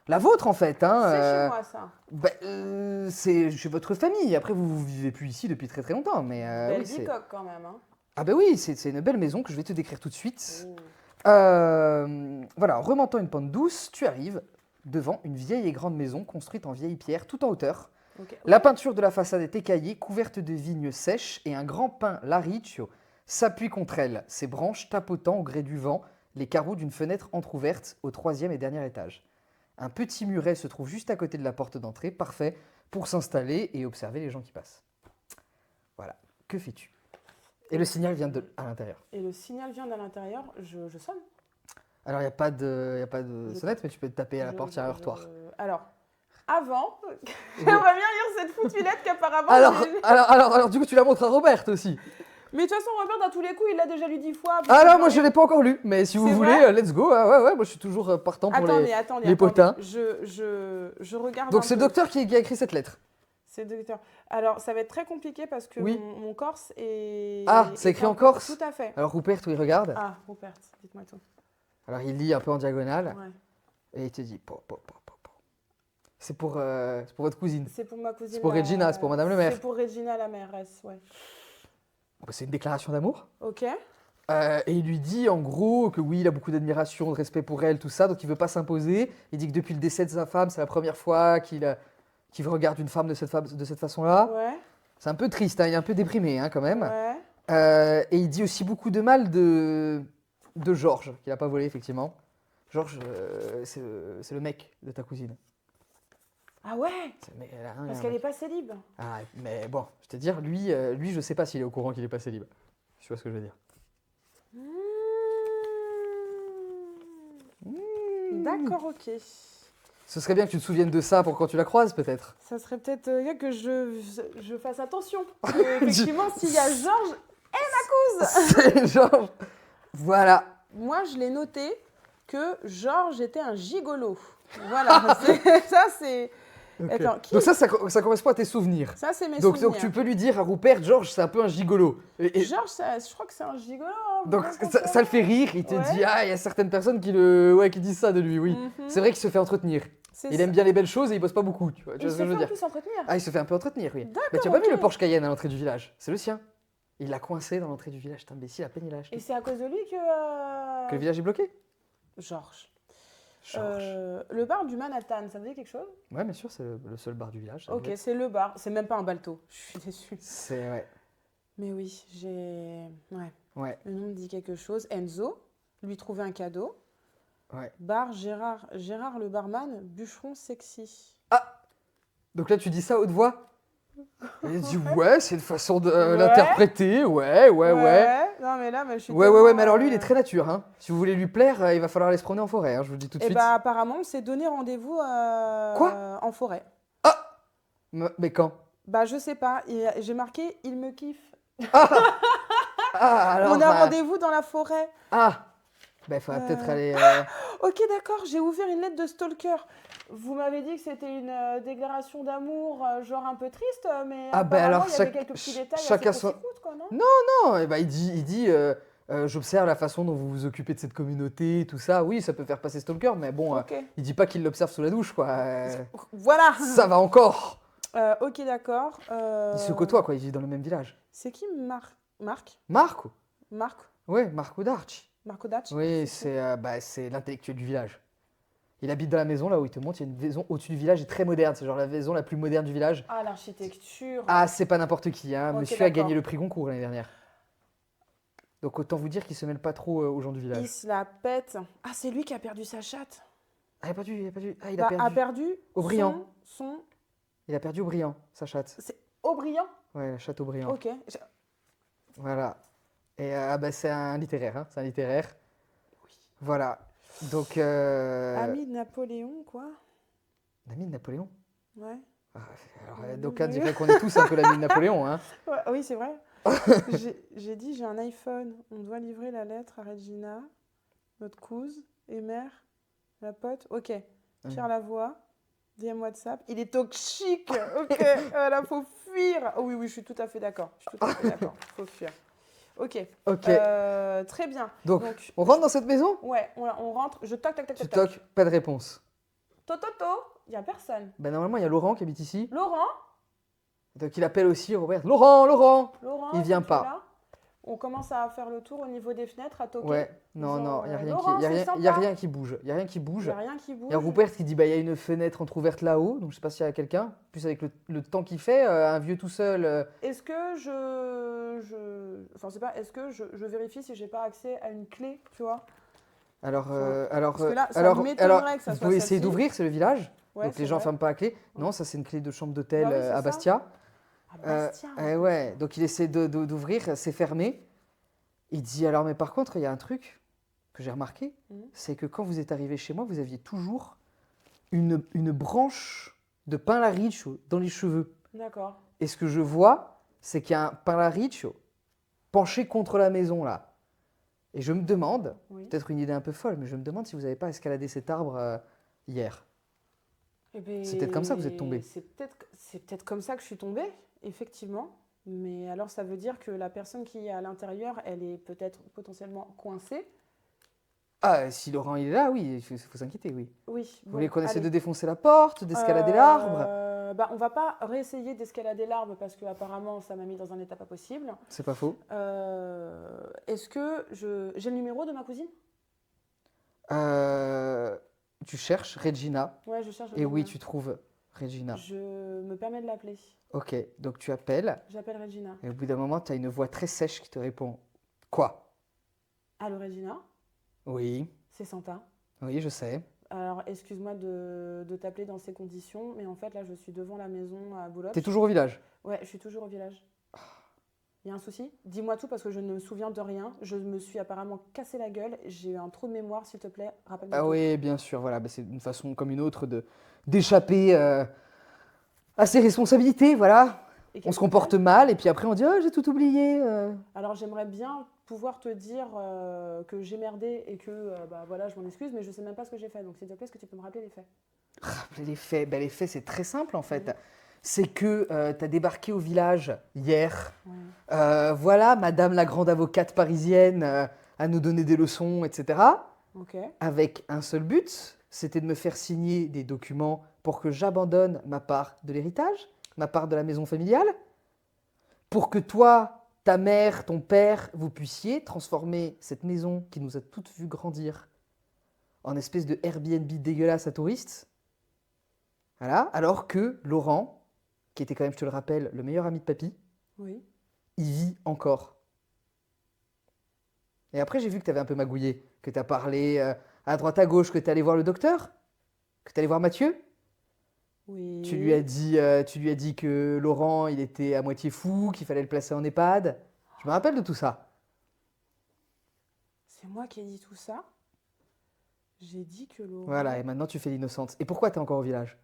la vôtre en fait. Hein, C'est chez moi ça. c'est chez votre famille. Après, vous vivez plus ici depuis très très longtemps. Mais Belle oui, c'est... bicoque quand même. Hein. Ah ben oui, c'est une belle maison que je vais te décrire tout de suite. Ouh. Voilà, en remontant une pente douce, tu arrives devant une vieille et grande maison construite en vieille pierre, tout en hauteur. Ok. La peinture de la façade est écaillée, couverte de vignes sèches, et un grand pin Lariccio s'appuie contre elle, ses branches tapotant au gré du vent les carreaux d'une fenêtre entr'ouverte au 3e et dernier étage. Un petit muret se trouve juste à côté de la porte d'entrée, parfait pour s'installer et observer les gens qui passent. Voilà, que fais-tu? Et le signal vient à l'intérieur. Et le signal vient de l'intérieur, je sonne. Alors, il n'y a pas de sonnette, mais tu peux te taper à la Je- porte, il y a un heurtoir. Alors, avant, j'aimerais bien lire cette foutue lettre qu'apparemment. Alors, j'ai- alors, du coup, tu la montres à Robert aussi. Mais de toute façon, Robert, dans tous les coups, il l'a déjà lu 10 fois. puis Ah c'est là, pas moi je rien. l'ai pas encore lu, mais si vous C'est voulez, vrai let's go. Ah, ouais, moi je suis toujours partant pour Attendez, les potins. Je regarde. Donc un c'est le peu. docteur qui a écrit cette lettre. C'est le docteur. Alors, ça va être très compliqué parce que Oui. mon corse est. Ah, c'est est écrit un en peu- corse Tout à fait. Alors Rupert, il regarde. Ah, Rupert, dites-moi tout. Alors il lit un peu en diagonale Ouais. et il te dit c'est pour votre cousine. C'est pour ma cousine. C'est pour Regina, c'est pour Madame le maire. C'est pour Regina, la mairesse, ouais. Bon, bah, c'est une déclaration d'amour. Ok. Et il lui dit en gros que oui, il a beaucoup d'admiration, de respect pour elle, tout ça, donc il veut pas s'imposer. Il dit que depuis le décès de sa femme, c'est la première fois qu'il regarde une femme de cette façon-là. Ouais. C'est un peu triste, hein, il est un peu déprimé hein, quand même. Ouais. Et il dit aussi beaucoup de mal de Georges, qu'il n'a pas volé effectivement. Georges, c'est le mec de ta cousine. Ah ouais. C'est le mec, elle a un- Parce un qu'elle mec. est pas célib. Ah, mais bon, je te dire, lui, je sais pas s'il est au courant qu'il est passé libre. Tu vois ce que je veux dire. D'accord, ok. Ce serait bien que tu te souviennes de ça pour quand tu la croises, peut-être. Ça serait peut-être bien que je fasse attention. Parce que, effectivement, s'il y a Georges, C'est Georges. Voilà. moi je l'ai noté que Georges était un gigolo. Voilà, ça c'est. Ok. Attends, qui- Donc ça correspond à tes souvenirs. Ça c'est mes Donc souvenirs. tu peux lui dire à Rupert, Georges, c'est un peu un gigolo. Et Georges, je crois que c'est un gigolo. hein, donc vous ça le fait rire, il te Ouais. dit, ah, il y a certaines personnes qui disent ça de lui, oui. Mhm. C'est vrai qu'il se fait entretenir. C'est Il ça. aime bien les belles choses et il bosse pas beaucoup, tu vois, Il ce se que je fait veux en dire. plus entretenir. Ah, il se fait un peu entretenir, oui. D'accord, Mais tu as pas vu ok. le Porsche Cayenne à l'entrée du village? C'est le sien. Il l'a coincé dans l'entrée du village, t'es imbécile, à peine il a acheté. Et c'est à cause de lui que. Que le village est bloqué? Georges. Georges. Le bar du Manhattan, ça vous dit quelque chose? Ouais, bien sûr, c'est le seul bar du village. ça Ok, doit être. c'est le bar. C'est même pas un balto. Je suis déçue. C'est, ouais. Mais oui, j'ai. Ouais. Ouais, Le nom me dit quelque chose. Enzo, lui trouver un cadeau. ouais. Bar Gérard le barman, bûcheron sexy. Donc là, tu dis ça à haute voix? Et il dit, ouais, c'est une façon de Ouais. l'interpréter, ouais. Non, mais là, mais je suis. Ouais, mais alors lui, il est très nature, hein. Si vous voulez lui plaire, il va falloir aller se promener en forêt, hein, je vous le dis tout de Et suite. bah, apparemment, on s'est donné rendez-vous en forêt. Mais quand? Bah, je sais pas. J'ai marqué, il me kiffe. Ah, alors... On a rendez-vous dans la forêt. Ah, bah, il faudrait peut-être aller... Ok, d'accord, j'ai ouvert une lettre de stalker. Vous m'avez dit que c'était une déclaration d'amour, genre un peu triste, mais Ah, bah, apparemment, alors, il y avait quelques petits détails chacun assez son- conséquents, quoi, non? Non, et bah, il dit j'observe la façon dont vous vous occupez de cette communauté, tout ça. Oui, ça peut faire passer stalker, mais bon, Ok. il dit pas qu'il l'observe sous la douche, quoi. Voilà. Ça va encore. Ok, d'accord. Ils se côtoient, quoi, ils vivent dans le même village. C'est qui Marc Marco? Marc Ouais, Marco d'Arci. Marco Dach? Oui, c'est l'intellectuel du village. Il habite dans la maison, là où il te montre, il y a une maison au-dessus du village, et très moderne. C'est genre la maison la plus moderne du village. Ah, l'architecture. Ah, c'est pas n'importe qui, hein. Ok, Monsieur a d'accord. gagné le prix Goncourt l'année dernière. Donc autant vous dire qu'il se mêle pas trop aux gens du Il village. se la pète. Ah, c'est lui qui a perdu sa chatte. Ah, il a perdu. Ah, il Bah, a perdu. Aubryan. Son Il a perdu Aubryan, sa chatte. C'est Aubryan. Ouais, la chatte Aubryan. Ok. Voilà. Et c'est un littéraire, hein. C'est un littéraire. Oui. Voilà. Donc. Ami de Napoléon, quoi. L'ami de Napoléon. Ouais. Ah, alors, Doka dirait qu'on est tous un peu l'ami de Napoléon, hein. Ouais, oui, c'est vrai. J'ai dit, j'ai un iPhone. On doit livrer la lettre à Regina, notre couse et mère, la pote. Ok. Pierre Lavoie, DM WhatsApp. Il est toxique. Ok. Là, faut fuir. Oh, oui, je suis tout à fait d'accord. Je suis tout à fait d'accord. Faut fuir. Ok. Ok. Très bien. Donc, on rentre dans cette maison? Ouais, on rentre. Je toque, toc, toc, Tu toc, toc. toques, pas de réponse. Toto, il n'y a personne. Ben, normalement, il y a Laurent qui habite ici. Laurent, Donc, il appelle aussi Robert. Laurent! Laurent, Il vient est-ce que pas. tu es là? On commence à faire le tour au niveau des fenêtres, à toquer. Ouais, non, Genre, il n'y a rien, Laurent, y a c'est rien, sympa. y a rien qui bouge. Il n'y a rien qui Il bouge. n'y a rien qui bouge. Il y a Rupert qui dit bah, il y a une fenêtre entrouverte là-haut. Donc, je sais pas s'il y a quelqu'un. Plus avec le temps qu'il fait, un vieux tout seul. Est-ce que enfin, c'est pas, est-ce que je vérifie si j'ai pas accès à une clé, tu vois? Alors, Parce que là, ça m'étonnerait que ça vous soit pouvez essayer celle-ci. d'ouvrir, c'est le village. Ouais, Donc, c'est les gens vrai. ferment pas la clé. Non, ça, c'est une clé de chambre d'hôtel Bah oui, c'est à ça. Bastia. Ah, Bastien, Ouais, donc il essaie d'ouvrir, c'est fermé. Il dit alors, mais par contre, il y a un truc que j'ai remarqué, Mhm. c'est que quand vous êtes arrivé chez moi, vous aviez toujours une branche de pain laricho dans les cheveux. D'accord. Et ce que je vois, c'est qu'il y a un pain laricho penché contre la maison, là. Et je me demande, Oui. peut-être une idée un peu folle, mais je me demande si vous n'avez pas escaladé cet arbre hier. Eh ben, C'est peut-être comme ça que vous êtes tombé. C'est peut-être comme ça que je suis tombée, effectivement. Mais alors, ça veut dire que la personne qui est à l'intérieur, elle est peut-être potentiellement coincée. Ah, si Laurent il est là, oui, il faut s'inquiéter, oui. Oui. Vous voulez qu'on essaie allez. de défoncer la porte, d'escalader l'arbre? Bah, on va pas réessayer d'escalader l'arbre parce que apparemment ça m'a mis dans un état pas possible. C'est pas faux. Est-ce que j'ai le numéro de ma cousine? Tu cherches Regina, Ouais, je cherche. et oui, Regina. tu trouves Regina. Je me permets de l'appeler. Ok, donc tu appelles, J'appelle Regina. et au bout d'un moment, tu as une voix très sèche qui te répond. Quoi? Allô Regina, Oui, c'est Santa. oui, je sais. Alors excuse-moi de t'appeler dans ces conditions, mais en fait là je suis devant la maison à Boulogne. T'es toujours au village? Ouais, je suis toujours au village. Il y a un souci? Dis-moi tout parce que je ne me souviens de rien. Je me suis apparemment cassé la gueule. J'ai eu un trou de mémoire, s'il te plaît. Rappelle-moi Ah tout. oui, bien sûr, voilà, bah, c'est une façon comme une autre d'échapper à ses responsabilités, voilà. Et On qu'est-ce se que comporte t'as? mal, et puis après on dit, oh, j'ai tout oublié. Alors j'aimerais bien pouvoir te dire que j'ai merdé et que bah, voilà, je m'en excuse, mais je sais même pas ce que j'ai fait. Donc s'il te plaît, est-ce que tu peux me rappeler les faits? Rappeler les faits, bah, les faits c'est très simple en fait. Mhm. C'est que tu as débarqué au village hier. Ouais. Voilà, madame la grande avocate parisienne à nous donner des leçons, etc. Ok. Avec un seul but, c'était de me faire signer des documents pour que j'abandonne ma part de l'héritage, ma part de la maison familiale, pour que toi, ta mère, ton père, vous puissiez transformer cette maison qui nous a toutes vues grandir en espèce de Airbnb dégueulasse à touristes. Voilà, alors que Laurent, qui était quand même, je te le rappelle, le meilleur ami de papy, Oui. il vit encore. Et après, j'ai vu que tu avais un peu magouillé, que tu as parlé à droite à gauche, que tu allé voir le docteur, que tu allé voir Mathieu. Oui. Tu lui as dit que Laurent, il était à moitié fou, qu'il fallait le placer en EHPAD. Je me rappelle de tout ça. C'est moi qui ai dit tout ça. J'ai dit que Laurent... Voilà, et maintenant tu fais l'innocente. Et pourquoi tu es encore au village?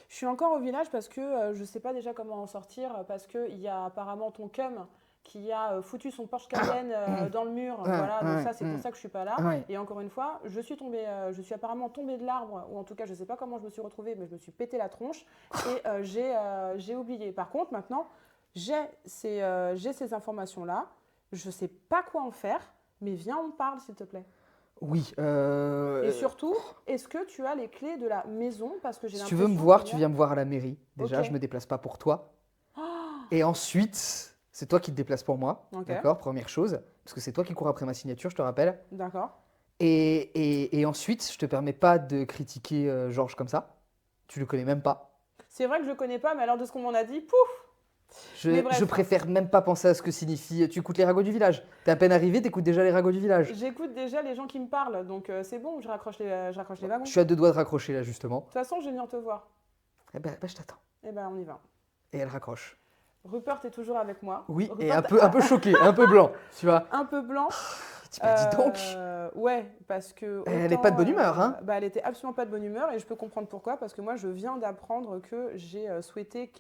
Je suis encore au village parce que je sais pas déjà comment en sortir, parce qu'il y a apparemment ton cum qui a foutu son Porsche Cayenne dans le mur. Voilà, donc ça, c'est pour ça que je suis pas là. Ouais. Et encore une fois, je suis apparemment tombée de l'arbre, ou en tout cas, je sais pas comment je me suis retrouvée, mais je me suis pété la tronche et j'ai oublié. Par contre, maintenant, j'ai ces informations-là. Je sais pas quoi en faire, mais viens, on parle, s'il te plaît. Oui. Et surtout, est-ce que tu as les clés de la maison? Parce que j'ai Si tu veux me l'impression voir, qu'il y tu a- viens me voir à la mairie. Déjà, Ok. je me déplace pas pour toi. Oh, Et ensuite, c'est toi qui te déplaces pour moi. Ok. D'accord, première chose. Parce que c'est toi qui cours après ma signature, je te rappelle. d'accord. Et ensuite, je te permets pas de critiquer Georges comme ça. Tu le connais même pas. C'est vrai que je connais pas, mais alors de ce qu'on m'en a dit, pouf! Mais bref. Je préfère même pas penser à ce que signifie. Tu écoutes les ragots du village. T'es à peine arrivé, t'écoutes déjà les ragots du village. J'écoute déjà les gens qui me parlent, donc c'est bon, je raccroche les wagons. Je suis à 2 doigts de raccrocher là, justement. De toute façon, je vais venir te voir. Eh ben, je t'attends. Eh ben, on y va. Et elle raccroche. Rupert est toujours avec moi. Oui, Rupert, et un peu choqué, un peu blanc, tu vois. un peu blanc. Dis donc. Ouais, parce que. Elle est pas de bonne humeur, hein. Bah, elle était absolument pas de bonne humeur et je peux comprendre pourquoi. Parce que moi, je viens d'apprendre que j'ai souhaité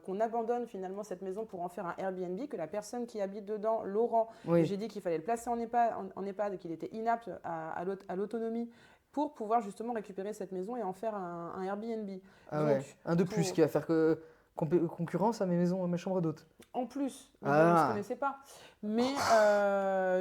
qu'on abandonne finalement cette maison pour en faire un Airbnb, que la personne qui habite dedans, Laurent, Oui. j'ai dit qu'il fallait le placer en EHPAD et qu'il était inapte à l'autonomie pour pouvoir justement récupérer cette maison et en faire un Airbnb. Ah Donc, ouais. Un de plus pour- qui va faire que concurrence à mes maisons, à mes chambres d'hôtes. En plus, Ah. je ne connaissais pas. Mais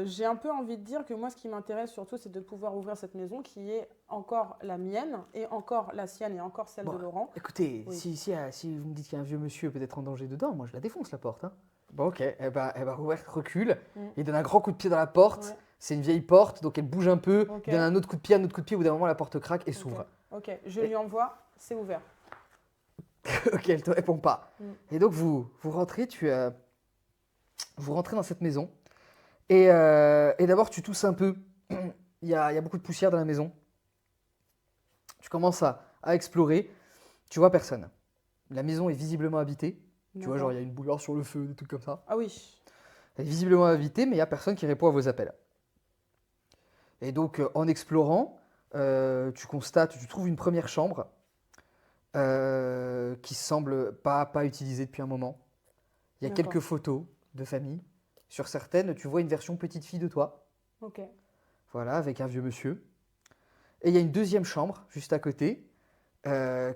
j'ai un peu envie de dire que moi, ce qui m'intéresse surtout, c'est de pouvoir ouvrir cette maison qui est encore la mienne, et encore la sienne, et encore celle Bon. de Laurent. Écoutez, Oui. si vous me dites qu'il y a un vieux monsieur peut-être en danger dedans, moi je la défonce la porte. Hein. Bon, ok, Robert recule, il donne un grand coup de pied dans la porte. Ouais. C'est une vieille porte, donc elle bouge un peu. Ok. Il donne un autre coup de pied, au bout d'un moment la porte craque et Ok. s'ouvre. Ok, je lui envoie, c'est ouvert. Ok, elle te répond pas. Mm. Et donc vous rentrez, vous rentrez dans cette maison. Et d'abord tu tousses un peu. Il y a beaucoup de poussière dans la maison. Tu commences à explorer. Tu vois personne. La maison est visiblement habitée. Tu vois, genre il y a une bouilloire sur le feu, des trucs comme ça. Ah oui. Elle est visiblement habitée, mais il n'y a personne qui répond à vos appels. Et donc en explorant, tu constates, tu trouves une première chambre qui semble pas utilisée depuis un moment. Il y a D'accord. quelques photos de famille. Sur certaines, tu vois une version petite fille de toi. Ok. Voilà, avec un vieux monsieur. Et il y a une deuxième chambre, juste à côté,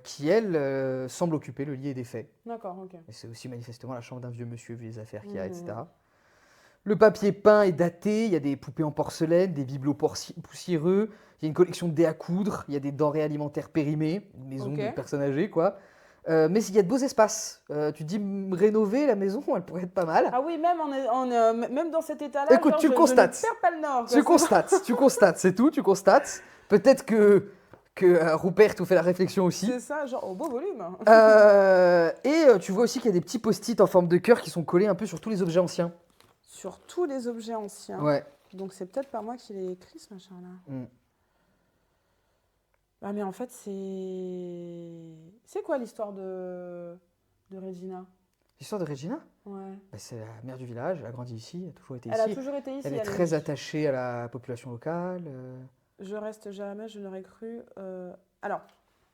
qui, elle, semble occuper le lit est défait. D'accord, ok. Et c'est aussi manifestement la chambre d'un vieux monsieur, vu les affaires qu'il y a, Mhm. etc. Le papier peint est daté, il y a des poupées en porcelaine, des bibelots poussiéreux, il y a une collection de dés à coudre, il y a des denrées alimentaires périmées, une maison Ok. de personnes âgées, quoi. Mais il y a de beaux espaces. Tu te dis, rénover la maison, elle pourrait être pas mal. Ah oui, même dans cet état-là, Écoute, genre, tu le je constates. ne perds pas le nord. Tu constates, c'est tout, tu constates. Peut-être que Rupert te fait la réflexion aussi. C'est ça, genre au beau volume. Tu vois aussi qu'il y a des petits post-it en forme de cœur qui sont collés un peu sur tous les objets anciens. Sur tous les objets anciens. Ouais. Donc c'est peut-être pas moi qui l'ai écrit ce machin-là. Mm. Ah mais en fait c'est quoi l'histoire de Regina? L'histoire de Regina, Ouais. c'est la mère du village, elle a grandi ici, elle a toujours été Elle a ici. toujours été ici. Elle est très attachée à la population locale. Je reste jamais, je n'aurais cru. Alors,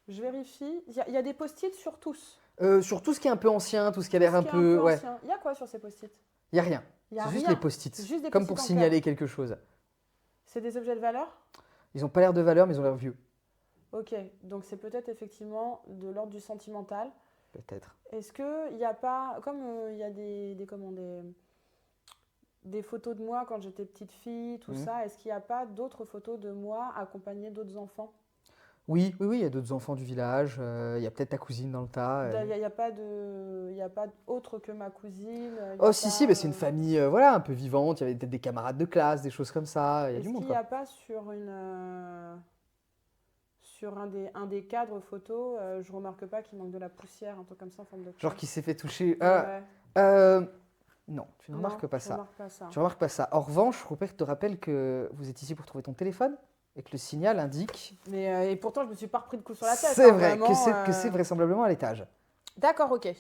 je vérifie. Il y a des post-it sur tous. Sur tout ce qui est un peu ancien, tout ce qui a l'air un Ce qui est peu... Ouais, ancien. Il y a quoi sur ces post-it? il n'y a rien. Il y a C'est juste rien. les post-it. C'est juste des Comme post-it pour en signaler quelque chose. C'est des objets de valeur? Ils n'ont pas l'air de valeur, mais ils ont l'air vieux. Ok, donc c'est peut-être effectivement de l'ordre du sentimental. Peut-être. Est-ce qu'il n'y a pas, comme il y a des photos de moi quand j'étais petite fille, tout Mhm. ça, est-ce qu'il n'y a pas d'autres photos de moi accompagnées d'autres enfants? Oui, il y a d'autres enfants du village. Il y a peut-être ta cousine dans le tas. Il n'y a pas autre que ma cousine? Il y a Oh, si, pas, mais c'est une famille voilà, un peu vivante. Il y avait peut-être des camarades de classe, des choses comme ça. Il y a Est-ce du monde, qu'il n'y quoi. a pas sur un des cadres photos, je remarque pas qu'il manque de la poussière, un truc comme ça en forme de Genre cœur. qui s'est fait toucher. Ouais. Non, tu ne Non, remarques pas je ça. remarque pas ça. Tu remarques pas ça. En revanche, Rupert te rappelle que vous êtes ici pour trouver ton téléphone et que le signal indique. Mais et pourtant, je me suis pas repris de coup sur la tête. C'est hein, vrai vraiment, que c'est vraisemblablement à l'étage. D'accord, ok.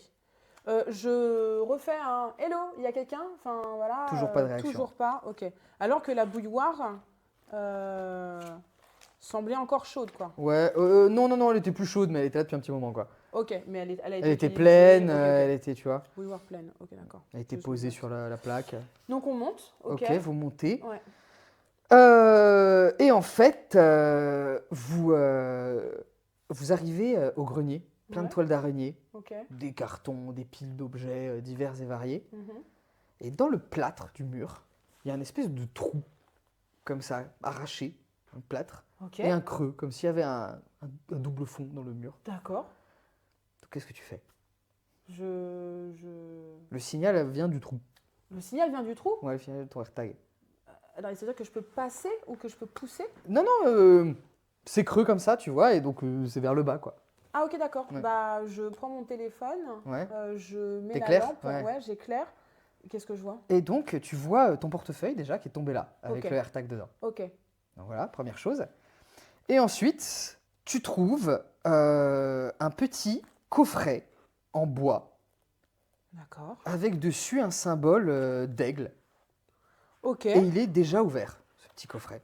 Je refais un hello, il y a quelqu'un? Enfin voilà. Toujours pas de réaction. Toujours pas, ok. Alors que la bouilloire semblait encore chaude, quoi. Ouais, non, elle était plus chaude, mais elle était là depuis un petit moment, quoi. Ok, mais elle a été Elle était utilisée, pleine, ok, ok. elle était, tu vois, Bouilloire pleine, ok, d'accord. elle était Je posée note. sur la plaque. Donc on monte, ok. Ok, vous montez. Ouais. Et en fait, vous arrivez au grenier, plein de Ouais. toiles d'araignée, Ok. des cartons, des piles d'objets divers et variés. Mhm. Et dans le plâtre du mur, il y a une espèce de trou, comme ça, arraché, un plâtre, Ok. et un creux, comme s'il y avait un double fond dans le mur. D'accord. Donc qu'est-ce que tu fais? Je... Le signal vient du trou. Le signal vient du trou? Ouais, le signal de ton AirTag. Alors, c'est-à-dire que je peux passer ou que je peux pousser? Non, c'est creux comme ça, tu vois, et donc c'est vers le bas, quoi. Ah ok, d'accord. Ouais. Bah, je prends mon téléphone, Ouais. je mets la T'éclaires? lampe, Ouais. j'éclaire. Qu'est-ce que je vois? Et donc tu vois ton portefeuille déjà qui est tombé là, avec Ok. le AirTag dedans. Ok. Donc voilà, première chose. Et ensuite, tu trouves un petit coffret en bois D'accord. avec dessus un symbole d'aigle. Ok. Et il est déjà ouvert, ce petit coffret.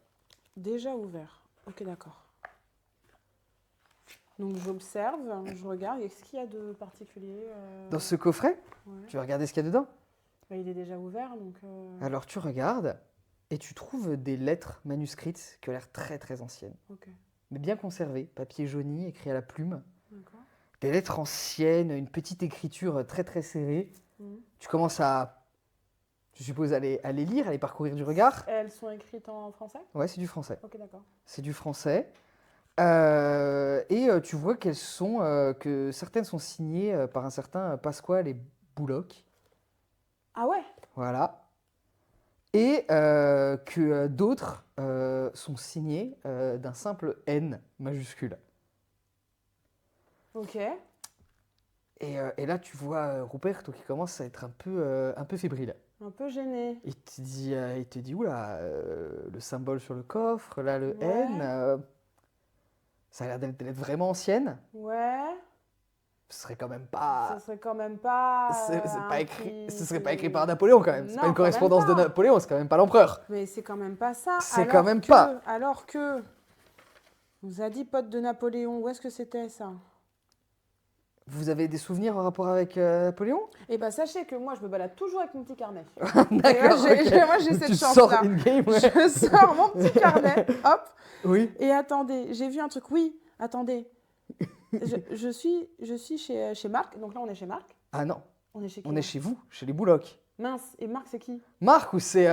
Déjà ouvert. Ok, d'accord. Donc j'observe, je regarde. Qu'est-ce qu'il y a de particulier Dans ce coffret, ouais. tu vas regarder ce qu'il y a dedans. Bah, il est déjà ouvert, donc... Alors tu regardes et tu trouves des lettres manuscrites qui ont l'air très très anciennes, Ok, mais bien conservées, papier jauni, écrit à la plume. d'accord. Des lettres anciennes, une petite écriture très très serrée. Mhm. Tu commences à, je suppose, à les lire, à les parcourir du regard. Elles sont écrites en français? Ouais, c'est du français. Ok, d'accord. C'est du français. Tu vois qu'elles sont, que certaines sont signées par un certain Pasquale Bullock. Ah ouais? Voilà. Et que d'autres sont signées d'un simple N majuscule. Ok. Et là, tu vois Ruperto qui commence à être un peu fébrile. Un peu gêné. Il te dit oula, le symbole sur le coffre, là, le Ouais. N, ça a l'air d'être vraiment ancienne. Ouais. Ce serait quand même pas. Ce serait quand même pas... C'est un pas écrit, petit- ce serait pas écrit par Napoléon quand même. C'est Non, pas une quand même correspondance de pas. Napoléon, c'est quand même pas l'empereur. Mais c'est quand même pas ça. C'est alors quand même que- pas. Alors que... On vous a dit pote de Napoléon, où est-ce que c'était ça? Vous avez des souvenirs en rapport avec Napoléon? Et bah sachez que moi je me balade toujours avec mon petit carnet. D'accord. Moi j'ai Donc, cette tu chance sors là. in-game, ouais. Je sors mon petit carnet, hop. Oui. Et attendez, j'ai vu un truc. Oui, attendez. Je suis chez Marc. Donc là, on est chez Marc. Ah non, On est chez qui on là est chez vous, chez les Boulocs. Mince. Et Marc, c'est qui? Marc ou c'est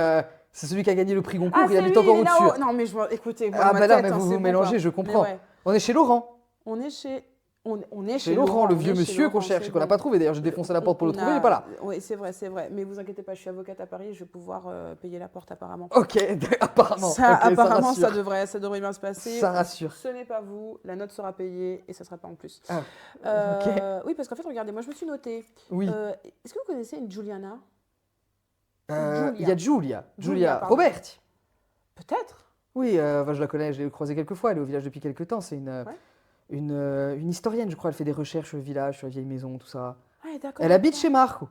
celui qui a gagné le prix Goncourt, il c'est habite lui, encore il est au-dessus. là-haut. Non, mais écoutez, moi, Ah ma bah là, tête, mais hein, vous c'est vous bon, mélangez, quoi. je comprends. Mais ouais. On est chez Laurent. On est chez. On est Chez Laurent, le vieux on est chez monsieur qu'on Laurent, cherche c'est et qu'on n'a bon. pas trouvé. D'ailleurs, j'ai défoncé la porte pour le trouver, il n'est pas là. Oui, c'est vrai. Mais vous inquiétez pas, je suis avocate à Paris, je vais pouvoir payer la porte apparemment. Ok, apparemment. Ça, Ok, apparemment, rassure. ça devrait bien se passer. Ça rassure. Ce n'est pas vous, la note sera payée et ça ne sera pas en plus. Ah, Oui, parce qu'en fait, regardez, moi je me suis notée. Oui. Est-ce que vous connaissez une Juliana? Il y a Julia. Julia, pardon. Robert. Peut-être. Oui, je la connais, je l'ai croisée quelques fois. Elle est au village depuis quelques temps. C'est une historienne, je crois. Elle fait des recherches sur le village, sur les vieilles maisons, tout ça. Ah, d'accord. Elle habite chez Marc.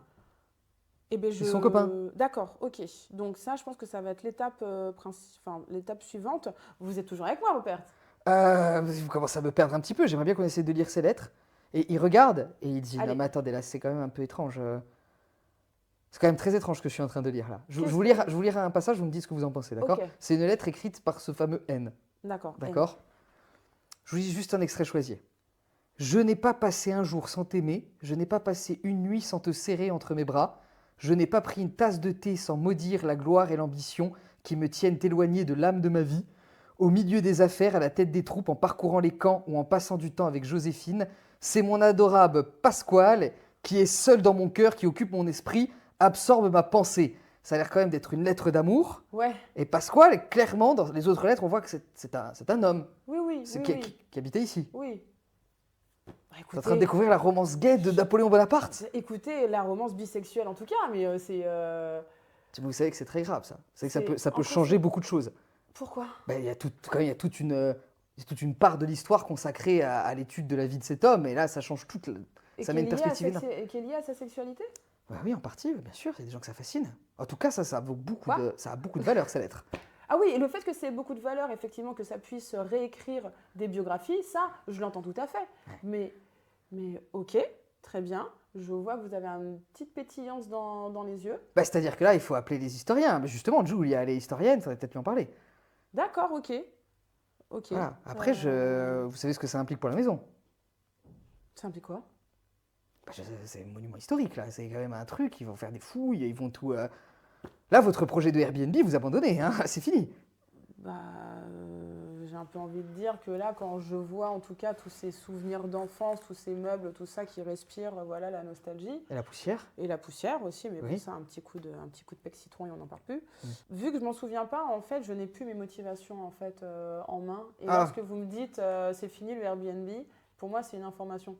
Eh ben, Ils sont copains. D'accord, ok. Donc ça, je pense que ça va être l'étape l'étape suivante. Vous êtes toujours avec moi, Rupert? Vous commencez à me perdre un petit peu. J'aimerais bien qu'on essaie de lire ses lettres. Et il regarde et il dit Allez. non, mais attendez, là, c'est quand même un peu étrange. C'est quand même très étrange ce que je suis en train de lire là. Je Qu'est-ce vous lirai un passage, vous me dites ce que vous en pensez, d'accord? Ok. C'est une lettre écrite par ce fameux N. D'accord. D'accord. Je vous lis juste un extrait choisi. Je n'ai pas passé un jour sans t'aimer, je n'ai pas passé une nuit sans te serrer entre mes bras, je n'ai pas pris une tasse de thé sans maudire la gloire et l'ambition qui me tiennent éloigné de l'âme de ma vie. Au milieu des affaires, à la tête des troupes, en parcourant les camps ou en passant du temps avec Joséphine, c'est mon adorable Pasquale qui est seul dans mon cœur, qui occupe mon esprit, absorbe ma pensée. Ça a l'air quand même d'être une lettre d'amour. Ouais. Et Pasquale, clairement, dans les autres lettres, on voit que c'est un homme Oui. qui habitait ici. Oui. Bah, T'es en écoutez, train de découvrir la romance gay de Napoléon Bonaparte. écoutez, la romance bisexuelle en tout cas, mais c'est... Vous savez que c'est très grave, ça. Vous savez que ça peut encore changer beaucoup de choses. Pourquoi? Ben, il y a toute une part de l'histoire consacrée à l'étude de la vie de cet homme. Et là, ça change toute. Ça met une perspective énorme. Et qui est liée à sa sexualité? Bah oui, en partie, bien sûr. Il y a des gens que ça fascine. En tout cas, ça vaut beaucoup Quoi ça a beaucoup de valeur, ces lettres. Ah oui, et le fait que c'est beaucoup de valeur, effectivement, que ça puisse réécrire des biographies, ça, je l'entends tout à fait. Mais ok, très bien. Je vois que vous avez une petite pétillance dans les yeux. Bah, c'est-à-dire que là, il faut appeler les historiens. Mais justement, Julia, elle est historienne, il faudrait peut-être lui en parler. D'accord, ok. Voilà. Après, vous savez ce que ça implique pour la maison. Ça implique quoi? Bah, c'est un monument historique, là. C'est quand même un truc. Ils vont faire des fouilles, ils vont tout. Là, votre projet de Airbnb, vous abandonnez, hein. C'est fini. Bah, j'ai un peu envie de dire que là, quand je vois en tout cas tous ces souvenirs d'enfance, tous ces meubles, tout ça qui respire, voilà, la nostalgie. Et la poussière? Et la poussière aussi, mais Oui. bon, ça, un petit coup de pec citron et on n'en parle plus. Vu que je m'en souviens pas, en fait, je n'ai plus mes motivations en fait en main. Et lorsque vous me dites c'est fini le Airbnb, pour moi, c'est une information.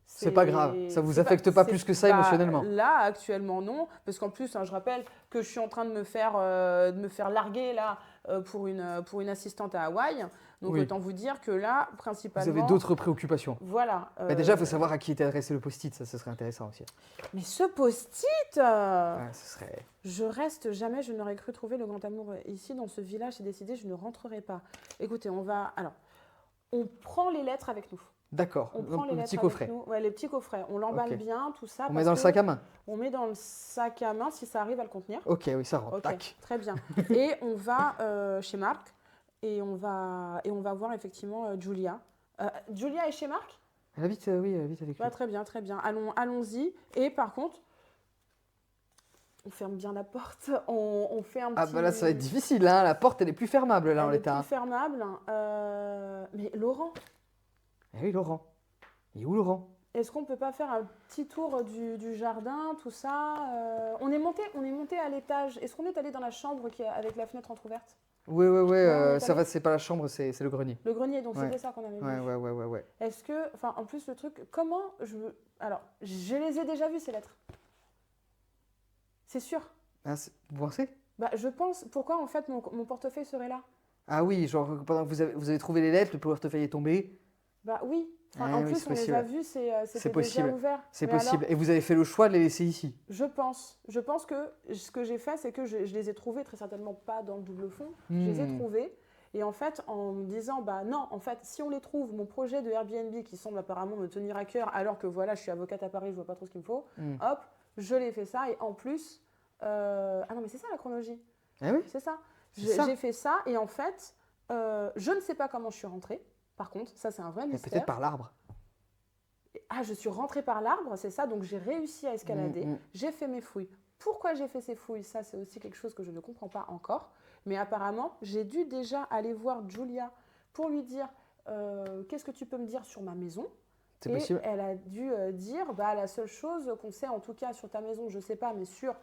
C'est pas grave, ça vous affecte pas plus que ça émotionnellement. Là, actuellement, non. Parce qu'en plus, je rappelle que je suis en train de me faire larguer là, pour une assistante à Hawaï. Donc, Oui. autant vous dire que là, principalement... Vous avez d'autres préoccupations. Voilà. Bah, déjà, il faut savoir à qui était adressé le post-it, ça serait intéressant aussi. Mais ce post-it Ouais, ce serait... Je reste jamais, je n'aurais cru trouver le grand amour ici, dans ce village. J'ai décidé, je ne rentrerai pas. Écoutez, on prend les lettres avec nous. D'accord, On prend les le lettres petit avec coffret. nous. Ouais, les petits coffrets. On l'emballe Ok. bien, tout ça. On met parce dans le que sac à main. On met dans le sac à main si ça arrive à le contenir. Ok, oui, ça rentre. Ok, Tac. très bien. Et on va chez Marc et on va voir effectivement Julia. Julia est chez Marc? Elle habite, oui, elle habite avec lui. Ouais, très bien, très bien. Allons-y. Et par contre, on ferme bien la porte. On fait un petit... Ah bah là, ça va être difficile, hein. La porte, elle est plus fermable, là, en Elle est l'état. plus fermable. Mais Laurent, Eh oui, Laurent. Il est où, Laurent? est-ce qu'on peut pas faire un petit tour du jardin, tout ça on est monté à l'étage. Est-ce qu'on est allé dans la chambre qui est avec la fenêtre entrouverte? Oui, on est ça allé. va, c'est pas la chambre, c'est le grenier. Le grenier, donc Ouais. c'était ça qu'on avait vu. Ouais. Est-ce que, enfin, en plus le truc, alors, je les ai déjà vus ces lettres. C'est sûr. Ah, vous pensez? Bah, je pense. Pourquoi en fait mon portefeuille serait là? Ah oui, genre, pendant que vous avez trouvé les lettres, le portefeuille est tombé. Bah oui. Enfin, Ah en oui, plus, c'est on les possible. a vus, c'était déjà possible. ouvert. C'est Mais possible. alors, Et vous avez fait le choix de les laisser ici. je pense que ce que j'ai fait, c'est que je les ai trouvés, très certainement pas dans le double fond. Je les ai Hmm. trouvés Et en fait, en me disant, bah non, en fait, si on les trouve, mon projet de Airbnb qui semble apparemment me tenir à cœur, alors que voilà, je suis avocate à Paris, je vois pas trop ce qu'il me faut, hop, je l'ai fait ça. Et en plus, ah non, mais c'est ça la chronologie. Ah oui. C'est ça. C'est ça. J'ai fait ça et en fait, je ne sais pas comment je suis rentrée. Par contre, ça c'est un vrai Mais mystère. peut-être par l'arbre. Ah, je suis rentrée par l'arbre, c'est ça. Donc j'ai réussi à escalader. Mm. J'ai fait mes fouilles. Pourquoi j'ai fait ces fouilles? Ça, c'est aussi quelque chose que je ne comprends pas encore. Mais apparemment, j'ai dû déjà aller voir Julia pour lui dire qu'est-ce que tu peux me dire sur ma maison? C'est Et possible. elle a dû dire bah, la seule chose qu'on sait en tout cas sur ta maison, je ne sais pas, mais sur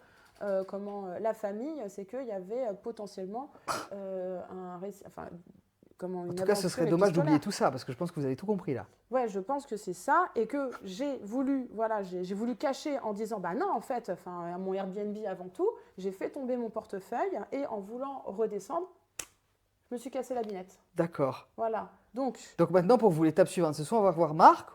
la famille, c'est qu'il y avait potentiellement un récit. Enfin, comment, En une tout cas, ce aventure serait dommage d'oublier épistolaire. tout ça, parce que je pense que vous avez tout compris là. Ouais, je pense que c'est ça et que j'ai voulu, voilà, j'ai voulu cacher en disant bah non en fait, enfin mon Airbnb avant tout, j'ai fait tomber mon portefeuille et en voulant redescendre, je me suis cassé la binette. D'accord. Voilà. Donc Donc maintenant, pour vous, l'étape suivante, c'est soit on va voir Marc,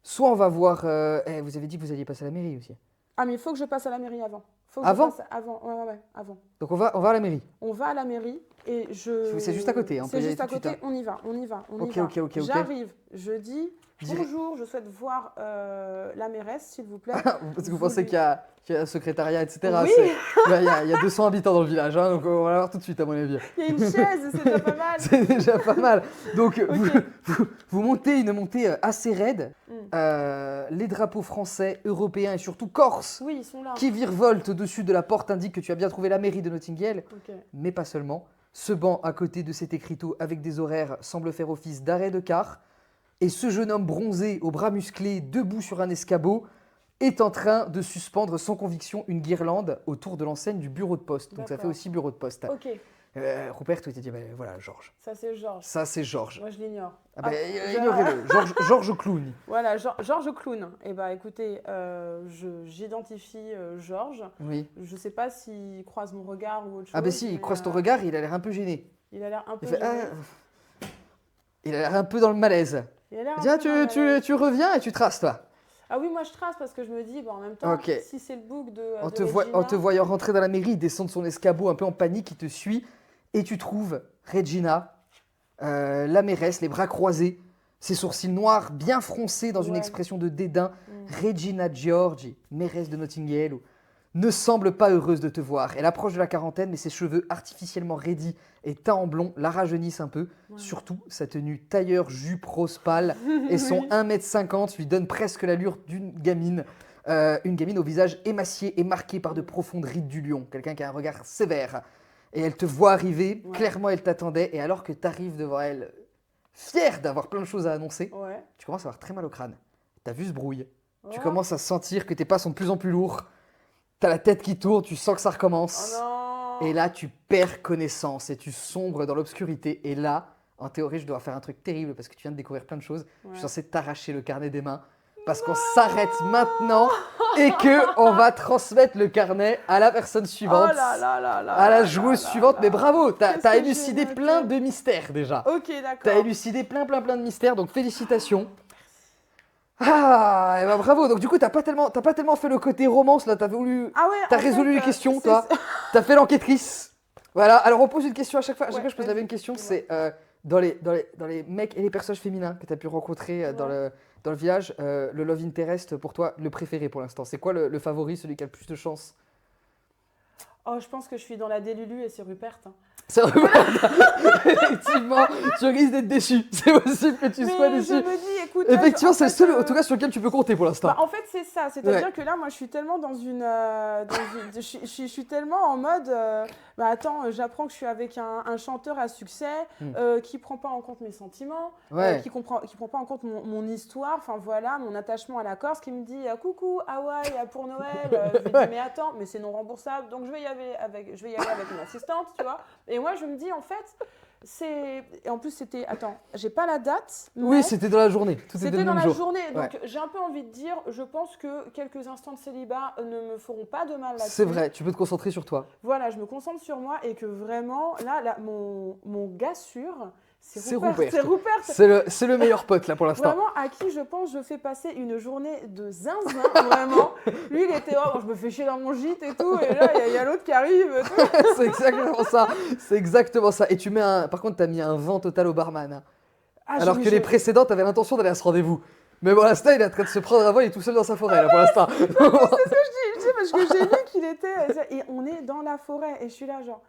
soit on va voir... vous avez dit que vous alliez passer à la mairie aussi. ah mais il faut que je passe à la mairie avant. Faut que Avant je passe avant. Ouais, avant. Donc on va à la mairie. On va à la mairie et je. C'est juste à côté, on peut C'est y aller juste à tout de côté. suite, hein. On y va, on y va, on Ok, y va. ok. J'arrive. Je dis Direct. bonjour. Je souhaite voir la mairesse, s'il vous plaît. Parce que vous pensez qu'il y a un secrétariat, etc. Oui. Il y a 200 habitants dans le village, hein, donc on va l'avoir tout de suite à mon avis. Il y a une chaise, c'est déjà pas mal. C'est déjà pas mal. Donc Ok. vous montez une montée assez raide. Les drapeaux français, européens et surtout corse Oui, ils sont là. qui virevoltent au-dessus de la porte indiquent que tu as bien trouvé la mairie de Notting Hill, Ok. mais pas seulement. Ce banc à côté de cet écriteau avec des horaires semble faire office d'arrêt de car. Et ce jeune homme bronzé, aux bras musclés, debout sur un escabeau, est en train de suspendre sans conviction une guirlande autour de l'enseigne du bureau de poste. Donc ça fait D'accord. aussi bureau de poste. Ok. Rupert, toi, il t'a dit, voilà, Georges. Ça c'est Georges. Ça, c'est Georges. Moi je l'ignore. Ah ben, je- ignorez-le. Georges Clown. Voilà, Georges Clown. Eh ben écoutez, j'identifie Georges. Oui. Je sais pas s'il croise mon regard ou autre chose. Ah ben si, il mais, croise ton regard, il a l'air un peu gêné. Il a l'air un peu. Il fait, gêné. il a l'air un peu dans le malaise. Il a l'air un Tiens, peu dans la- tu reviens et tu traces, toi. Ah oui, moi je trace parce que je me dis, bon, en même temps, Ok. si c'est le book de. En de te Regina- voyant rentrer dans la mairie, il descend de son escabeau un peu en panique, il te suit et tu trouves Regina, la mairesse, les bras croisés, ses sourcils noirs bien froncés dans une Ouais. expression de dédain. Mm. Regina Giorgi, mairesse de Notting Hill, ne semble pas heureuse de te voir. Elle approche de la quarantaine, mais ses cheveux artificiellement raidis et teints en blond la rajeunissent un peu. Ouais. Surtout, sa tenue tailleur jupe rose pâle et son 1,50 m lui donne presque l'allure d'une gamine. Une gamine au visage émacié et marqué par de profondes rides du lion. Quelqu'un qui a un regard sévère. Et elle te voit arriver, Ouais. clairement elle t'attendait, et alors que tu arrives devant elle, fière d'avoir plein de choses à annoncer, Ouais. tu commences à avoir très mal au crâne. Ta vue se brouille. Tu Oh. commences à sentir que tes pas sont de plus en plus lourds. T'as la tête qui tourne, tu sens que ça recommence. Oh non. Et là, tu perds connaissance et tu sombres dans l'obscurité. Et là, en théorie, je dois faire un truc terrible parce que tu viens de découvrir plein de choses. Je Ouais. suis censé t'arracher le carnet des mains parce qu'on s'arrête maintenant et que on va transmettre le carnet à la personne suivante, Oh là là là là à la là joueuse là suivante. là. Mais bravo, t'as Qu'est-ce t'as que élucidé j'ai plein noté de mystères déjà. Ok, T'as d'accord. élucidé plein de mystères, donc félicitations. Ah, et ben bravo. Donc du coup, t'as pas tellement fait le côté romance là. T'as voulu, Ah ouais, t'as en résolu fait, les questions, c'est- toi. T'as fait l'enquêtrice. Voilà. Alors on pose une question à chaque fois. À chaque Ouais, fois, je pose vas-y, une question. dis-moi. C'est dans les mecs et les personnages féminins que t'as pu rencontrer dans le village, le love interest pour toi, le préféré pour l'instant. C'est quoi le favori, celui qui a le plus de chance? Oh, je pense que je suis dans la délulu et c'est Rupert. Hein. C'est Rupert. Effectivement, tu risques d'être déçu. C'est possible que tu sois Mais déçu. je me dis, écoute. là, Effectivement, en c'est le fait, seul, en tout cas, sur lequel tu peux compter pour l'instant. Bah, en fait, c'est ça. C'est-à-dire Ouais. que là, moi, je suis tellement je suis tellement en mode. Bah, attends, j'apprends que je suis avec un chanteur à succès qui prend pas en compte mes sentiments, Ouais. qui comprend pas en compte mon histoire, enfin voilà, mon attachement à la Corse, qui me dit coucou Hawaï pour Noël. Je lui dis Ouais. mais attends, mais c'est non remboursable, donc je vais y aller avec une assistante, tu vois. Et moi, je me dis en fait. Et en plus, c'était. Attends, j'ai pas la date. Oui, mais c'était dans la journée. Tout était c'était le dans même la jour. journée. Donc, j'ai un peu envie de dire, je pense que quelques instants de célibat ne me feront pas de mal là-dessus. C'est vrai, tu peux te concentrer sur toi. Voilà, je me concentre sur moi et que vraiment, là mon gars sûr, C'est Rupert. C'est Rupert. C'est le meilleur pote là pour l'instant. Vraiment, à qui je pense, je fais passer une journée de zinzin, vraiment. Lui, il était, oh, je me fais chier dans mon gîte et tout, et là, il y a l'autre qui arrive. Et tout. C'est exactement ça. C'est exactement ça. Et tu mets par contre, t'as mis un vent total au barman. Hein. Ah, Alors que les précédents, t'avais l'intention d'aller à ce rendez-vous. Mais bon, l'instant, il est en train de se prendre un vol, il est tout seul dans sa forêt là pour l'instant. C'est ce que je dis, parce que j'ai vu qu'il était. Et on est dans la forêt, et je suis là, genre.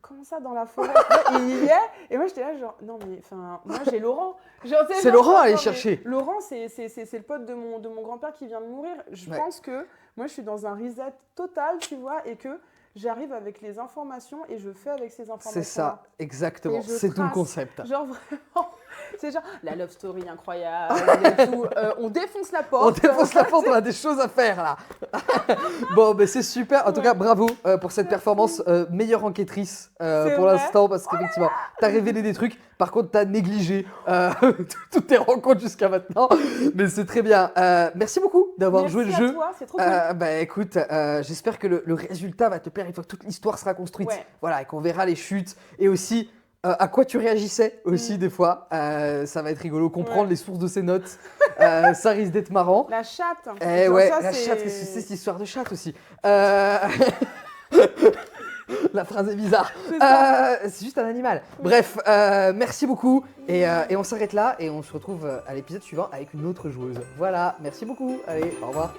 Comment ça dans la forêt? Il y est, et moi j'étais là, genre, non mais, enfin, moi j'ai Laurent. C'est Laurent à aller chercher. Laurent, c'est le pote de mon grand-père qui vient de mourir. Je pense que moi je suis dans un reset total, tu vois, et que j'arrive avec les informations et je fais avec ces informations. C'est ça, exactement. C'est tout le concept. Genre vraiment, c'est genre la love story incroyable et tout. On défonce la porte. On défonce la porte, on a des choses à faire là. Bon, ben c'est super. En tout cas, bravo pour cette performance. Meilleure enquêtrice pour l'instant, parce qu'effectivement, t'as révélé des trucs. Par contre, t'as négligé toutes tes rencontres jusqu'à maintenant. Mais c'est très bien. Merci beaucoup d'avoir joué le jeu. Toi, c'est trop cool. Bah écoute, j'espère que le résultat va te plaire une fois que toute l'histoire sera construite. Ouais. Voilà, et qu'on verra les chutes et aussi à quoi tu réagissais aussi des fois. Ça va être rigolo, comprendre les sources de ces notes. Ça risque d'être marrant. La chatte. Eh Genre ouais, ça, la c'est- chatte, qu'est-ce que c'est cette histoire de chatte aussi La phrase est bizarre. C'est juste un animal. Bref, merci beaucoup. Et on s'arrête là et on se retrouve à l'épisode suivant avec une autre joueuse. Voilà, merci beaucoup. Allez, au revoir.